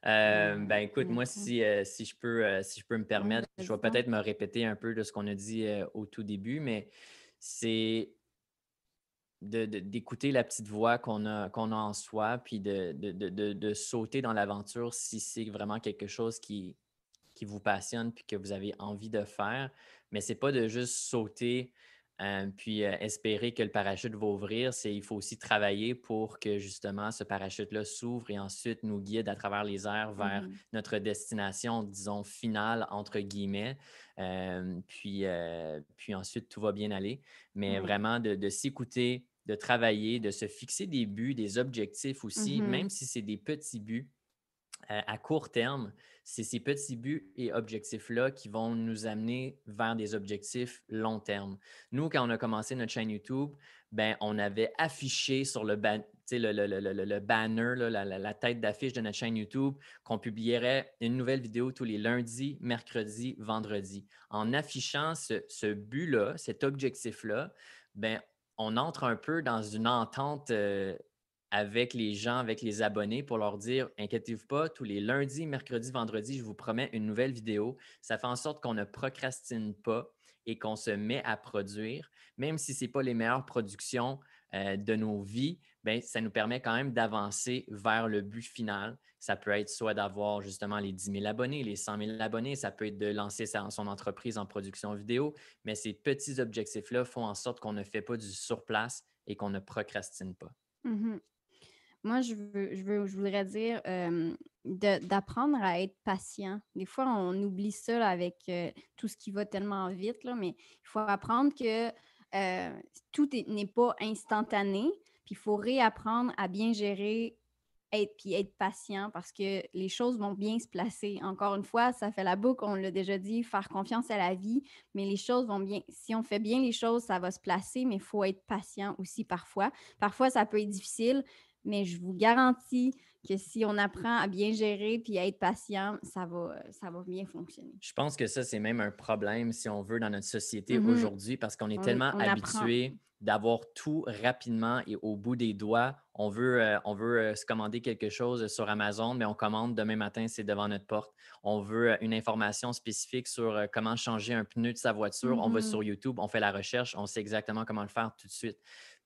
Ben écoute, moi, Intéressant. si je peux me Ouais, permettre, je vas-y vais donc. peut-être me répéter un peu de ce qu'on a dit au tout début, mais c'est d'écouter la petite voix qu'on a en soi, puis de sauter dans l'aventure si c'est vraiment quelque chose qui vous passionne puis que vous avez envie de faire. Mais c'est pas de juste sauter puis espérer que le parachute va ouvrir. Il faut aussi travailler pour que justement ce parachute-là s'ouvre et ensuite nous guide à travers les airs vers Mhm, notre destination, disons, finale, entre guillemets. Puis ensuite, tout va bien aller. Mais ouais. vraiment de s'écouter, de travailler, de se fixer des buts, des objectifs aussi, Mhm, même si c'est des petits buts à court terme, c'est ces petits buts et objectifs-là qui vont nous amener vers des objectifs long terme. Nous, quand on a commencé notre chaîne YouTube, ben, on avait affiché sur le, tu sais, le banner, là, la tête d'affiche de notre chaîne YouTube, qu'on publierait une nouvelle vidéo tous les lundis, mercredis, vendredis. En affichant ce but-là, cet objectif-là, ben, on entre un peu dans une entente avec les gens, avec les abonnés pour leur dire, inquiétez-vous pas, tous les lundis, mercredis, vendredis, je vous promets une nouvelle vidéo. Ça fait en sorte qu'on ne procrastine pas et qu'on se met à produire. Même si ce n'est pas les meilleures productions de nos vies, bien, ça nous permet quand même d'avancer vers le but final. Ça peut être soit d'avoir justement les 10 000 abonnés, les 100 000 abonnés, ça peut être de lancer son entreprise en production vidéo, mais ces petits objectifs-là font en sorte qu'on ne fait pas du surplace et qu'on ne procrastine pas. Mhm. Moi, je voudrais dire d'apprendre à être patient. Des fois, on oublie ça là, avec tout ce qui va tellement vite, là, mais il faut apprendre que tout n'est pas instantané, puis il faut réapprendre à bien gérer puis être patient parce que les choses vont bien se placer. Encore une fois, ça fait la boucle, on l'a déjà dit, faire confiance à la vie, mais les choses vont bien. Si on fait bien les choses, ça va se placer, mais il faut être patient aussi parfois. Parfois, ça peut être difficile, mais je vous garantis que si on apprend à bien gérer puis à être patient, ça va bien fonctionner. Je pense que ça, c'est même un problème, si on veut, dans notre société Mhm. aujourd'hui, parce qu'on est tellement On apprend. habitué d'avoir tout rapidement et au bout des doigts. On veut se commander quelque chose sur Amazon, mais on commande demain matin, c'est devant notre porte. On veut une information spécifique sur comment changer un pneu de sa voiture. On va sur YouTube, on fait la recherche, on sait exactement comment le faire tout de suite.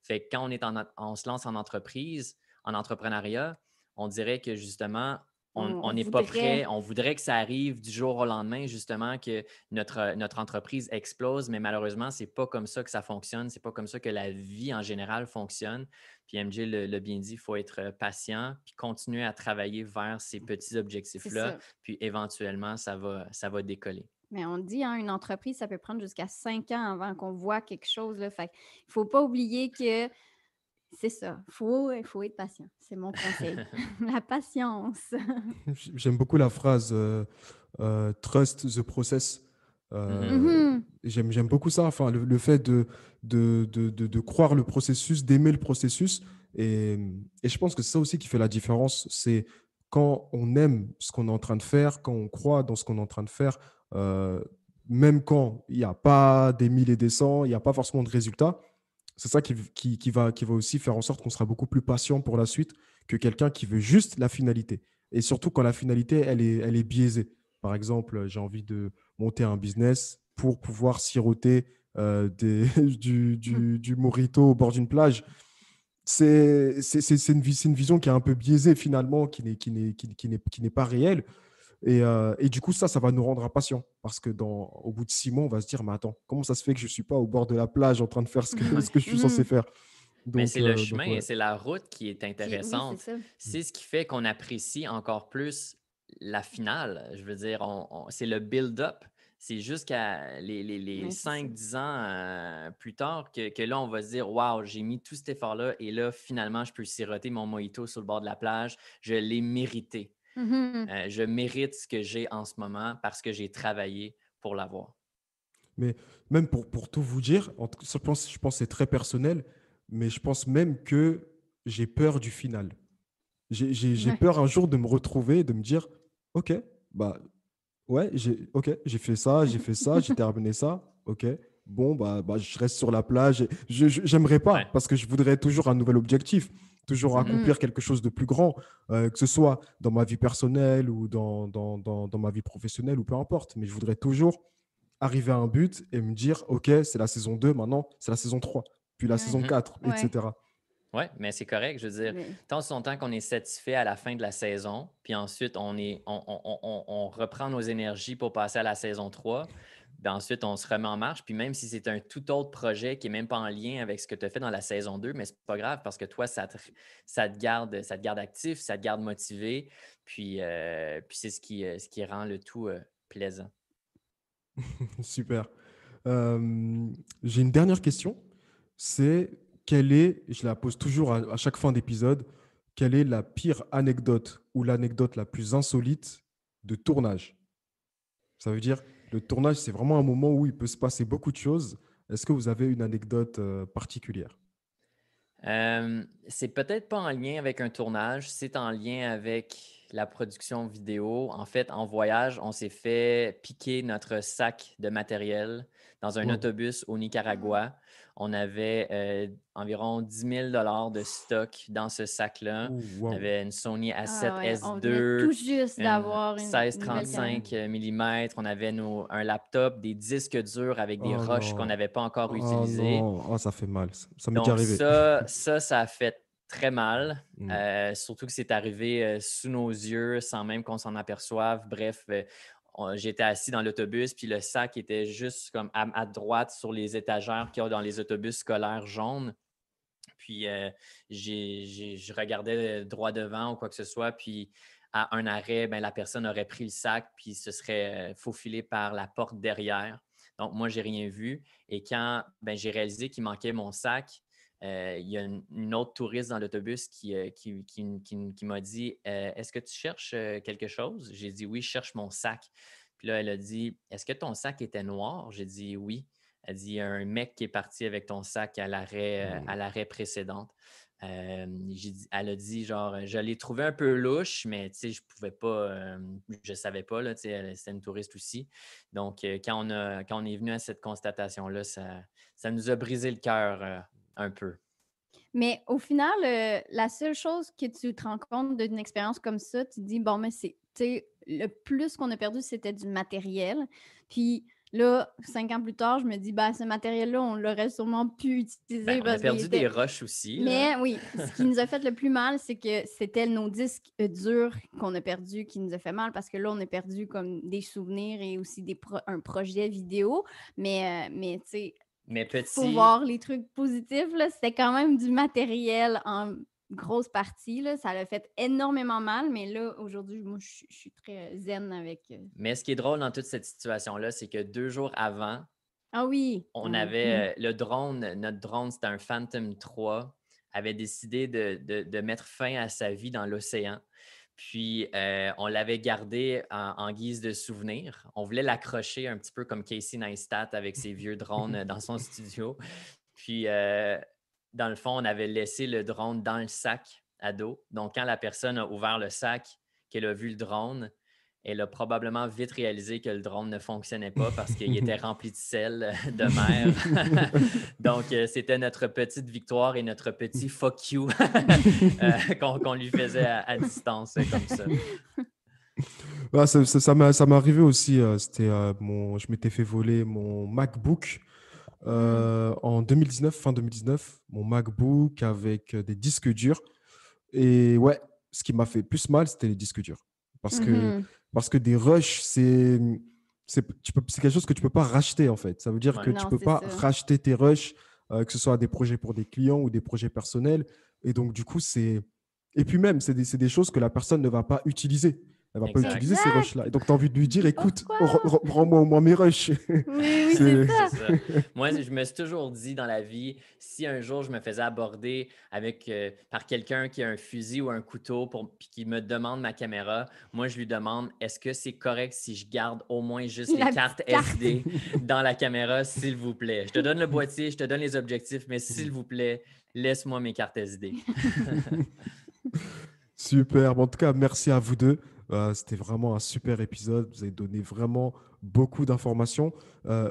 Fait que quand on se lance en entreprise, en entrepreneuriat, on dirait que justement, on n'est pas prêt. On voudrait que ça arrive du jour au lendemain, justement, que notre entreprise explose, mais malheureusement, ce n'est pas comme ça que ça fonctionne. Ce n'est pas comme ça que la vie en général fonctionne. Puis MJ l'a bien dit, il faut être patient puis continuer à travailler vers ces petits objectifs-là. Puis éventuellement, ça va décoller. Mais on dit, hein, une entreprise, ça peut prendre jusqu'à 5 ans avant qu'on voit quelque chose. Là. Fait il ne faut pas oublier que c'est ça. Il faut être patient. C'est mon conseil. La patience. J'aime beaucoup la phrase trust the process. J'aime beaucoup ça. Enfin, le fait de croire le processus, d'aimer le processus. Et je pense que c'est ça aussi qui fait la différence. C'est quand on aime ce qu'on est en train de faire, quand on croit dans ce qu'on est en train de faire, même quand il n'y a pas des 1000 et des 100, il n'y a pas forcément de résultats. C'est ça qui va aussi faire en sorte qu'on sera beaucoup plus patient pour la suite que quelqu'un qui veut juste la finalité. Et surtout quand la finalité, elle est biaisée. Par exemple, j'ai envie de monter un business pour pouvoir siroter du mojito au bord d'une plage. C'est une vision qui est un peu biaisée finalement, qui n'est pas réelle. Et du coup, ça va nous rendre impatients parce que au bout de 6 mois, on va se dire, mais attends, comment ça se fait que je ne suis pas au bord de la plage en train de faire ce que je suis censé faire? Mais c'est le Donc, chemin ouais. et c'est la route qui est intéressante. Oui, c'est ce qui fait qu'on apprécie encore plus la finale. Je veux dire, c'est le build-up. C'est jusqu'à les 5-10 ans plus tard que là, on va se dire, waouh, j'ai mis tout cet effort-là et là, finalement, je peux siroter mon mojito sur le bord de la plage. Je l'ai mérité. Je mérite ce que j'ai en ce moment parce que j'ai travaillé pour l'avoir. Mais même pour tout vous dire, je pense que c'est très personnel, mais je pense même que j'ai peur du final. J'ai peur un jour de me retrouver et de me dire, OK, bah ouais, j'ai fait ça, j'ai terminé ça, OK. Bon, bah, je reste sur la plage. J'aimerais pas Ouais. parce que je voudrais toujours un nouvel objectif, toujours accomplir quelque chose de plus grand, que ce soit dans ma vie personnelle ou dans ma vie professionnelle ou peu importe. Mais je voudrais toujours arriver à un but et me dire, OK, c'est la saison 2, maintenant, c'est la saison 3, puis la saison 4, etc. Oui, mais c'est correct. Je veux dire, tant son temps qu'on est satisfait à la fin de la saison, puis ensuite on reprend nos énergies pour passer à la saison 3, puis ensuite on se remet en marche. Puis même si c'est un tout autre projet qui n'est même pas en lien avec ce que tu as fait dans la saison 2, mais c'est pas grave parce que toi, ça te garde actif, ça te garde motivé, puis c'est ce qui rend le tout plaisant. Super. J'ai une dernière question. C'est je la pose toujours à chaque fin d'épisode, quelle est la pire anecdote ou l'anecdote la plus insolite de tournage? Ça veut dire, le tournage, c'est vraiment un moment où il peut se passer beaucoup de choses. Est-ce que vous avez une anecdote particulière? C'est peut-être pas en lien avec un tournage, c'est en lien avec la production vidéo. En fait, en voyage, on s'est fait piquer notre sac de matériel dans un Wow. autobus au Nicaragua. On avait environ 10 000 $ de stock dans ce sac-là. Ouh, On wow. avait une Sony Ah ouais, on venait A7S2, tout juste une d'avoir une nouvelle caméra. 16-35 mm. On avait un laptop, des disques durs avec des Oh roches qu'on non. n'avait pas encore Oh utilisées. non. Oh, ça fait mal. Ça m'est déjà Donc arrivé. ça a fait très mal, Mm. surtout que c'est arrivé, sous nos yeux sans même qu'on s'en aperçoive. Bref, j'étais assis dans l'autobus, puis le sac était juste comme à droite sur les étagères qu'il y a dans les autobus scolaires jaunes. Puis je regardais droit devant ou quoi que ce soit, puis à un arrêt, ben, la personne aurait pris le sac puis se serait faufilée par la porte derrière. Donc, moi, j'ai rien vu. Et quand ben, j'ai réalisé qu'il manquait mon sac, il y a une autre touriste dans l'autobus qui m'a dit Est-ce que tu cherches quelque chose? J'ai dit oui, je cherche mon sac. Puis là, elle a dit Est-ce que ton sac était noir? J'ai dit oui. Elle dit, il y a un mec qui est parti avec ton sac à Mm. l'arrêt précédente. Elle a dit, genre, je l'ai trouvé un peu louche, mais tu sais, je pouvais pas, je savais pas, là, tu sais, c'était une touriste aussi. Donc, quand on est venu à cette constatation-là, ça nous a brisé le cœur un peu. Mais au final, la seule chose que tu te rends compte d'une expérience comme ça, tu te dis, bon, mais c'est, tu sais, le plus qu'on a perdu, c'était du matériel. Puis là, 5 ans plus tard, je me dis, bah, ce matériel-là, on l'aurait sûrement pu Ben, utiliser on a parce qu'il perdu des était. roches aussi, là. Mais oui, ce qui nous a fait le plus mal, c'est que c'était nos disques durs qu'on a perdus qui nous a fait mal parce que là, on a perdu comme des souvenirs et aussi un projet vidéo. Mais tu sais, Mais faut petit, voir les trucs positifs, là. C'était quand même du matériel en grosse partie, là. Ça l'a fait énormément mal, mais là, aujourd'hui, moi, je suis très zen avec. mais ce qui est drôle dans toute cette situation-là, c'est que 2 jours avant, Ah oui! on avait le drone, notre drone, c'était un Phantom 3, avait décidé de mettre fin à sa vie dans l'océan. Puis, on l'avait gardé en guise de souvenir. On voulait l'accrocher un petit peu comme Casey Neistat avec ses vieux drones dans son studio. Puis, dans le fond, on avait laissé le drone dans le sac à dos. Donc, quand la personne a ouvert le sac, qu'elle a vu le drone, elle a probablement vite réalisé que le drone ne fonctionnait pas parce qu'il était rempli de sel de mer. Donc, c'était notre petite victoire et notre petit fuck you qu'on lui faisait à distance comme ça. Ah, ça m'est arrivé aussi. Je m'étais fait voler mon MacBook en 2019, fin 2019. Mon MacBook avec des disques durs. Et ouais, ce qui m'a fait plus mal, c'était les disques durs. Parce que, Mhm. parce que des rushs, c'est quelque chose que tu peux pas racheter, en fait. Ça veut dire Ouais. que tu Non, peux c'est pas ça. racheter tes rushs, que ce soit des projets pour des clients ou des projets personnels. Et donc, du coup, c'est. Et puis même, c'est des choses que la personne ne va pas utiliser. Elle va pas Exact. utiliser ces Exact! rushs-là. Et donc, tu as envie de lui dire, écoute, Pourquoi? rends-moi au moins mes rushs. Oui, oui, c'est C'est- C'est ça. ça. Moi, je me suis toujours dit dans la vie, si un jour je me faisais aborder par quelqu'un qui a un fusil ou un couteau puis qui me demande ma caméra, moi, je lui demande est-ce que c'est correct si je garde au moins juste les La cartes petite carte. SD dans la caméra, s'il vous plaît? Je te donne le boîtier, je te donne les objectifs, mais s'il vous plaît, laisse-moi mes cartes SD. Super. En tout cas, merci à vous deux. C'était vraiment un super épisode. Vous avez donné vraiment beaucoup d'informations.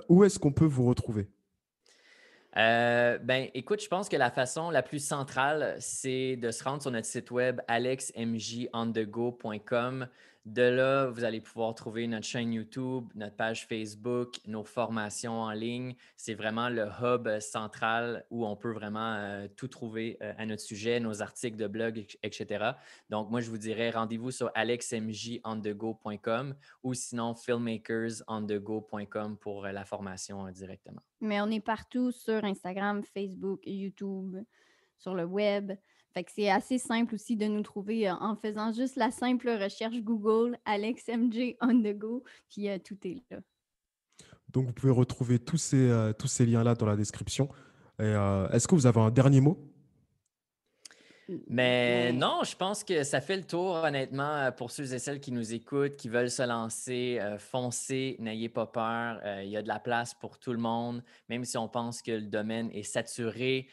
Où est-ce qu'on peut vous retrouver? Ben, écoute, je pense que la façon la plus centrale, c'est de se rendre sur notre site web alexmjondego.com. De là, vous allez pouvoir trouver notre chaîne YouTube, notre page Facebook, nos formations en ligne. C'est vraiment le hub central où on peut vraiment tout trouver à notre sujet, nos articles de blog, etc. Donc, moi, je vous dirais rendez-vous sur alexmjondego.com ou sinon filmmakersondego.com pour la formation directement. Mais on est partout sur Instagram, Facebook, YouTube, sur le web. Fait que c'est assez simple aussi de nous trouver en faisant juste la simple recherche Google, Alex MJ on the go, puis tout est là. Donc, vous pouvez retrouver tous ces liens-là dans la description. Et, est-ce que vous avez un dernier mot? Mais Mais non, je pense que ça fait le tour, honnêtement, pour ceux et celles qui nous écoutent, qui veulent se lancer, foncez, n'ayez pas peur. Il y a de la place pour tout le monde, même si on pense que le domaine est saturé.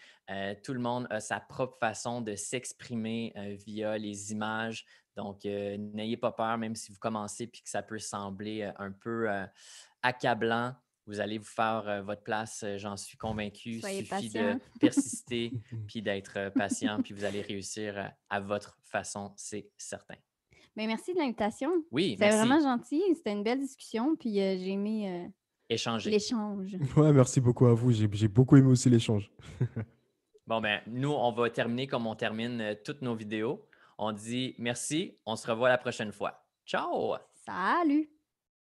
Tout le monde a sa propre façon de s'exprimer via les images. Donc, n'ayez pas peur, même si vous commencez et que ça peut sembler un peu accablant. Vous allez vous faire votre place, j'en suis convaincu. Il soyez suffit de patient. persister puis d'être patient, puis vous allez réussir à votre façon, c'est certain. Mais merci de l'invitation. Oui, C'était vraiment merci. gentil. C'était une belle discussion. Puis j'ai aimé Échanger. l'échange. Ouais, merci beaucoup à vous. J'ai beaucoup aimé aussi l'échange. Bon, ben, nous, on va terminer comme on termine toutes nos vidéos. On dit merci, on se revoit la prochaine fois. Ciao! Salut!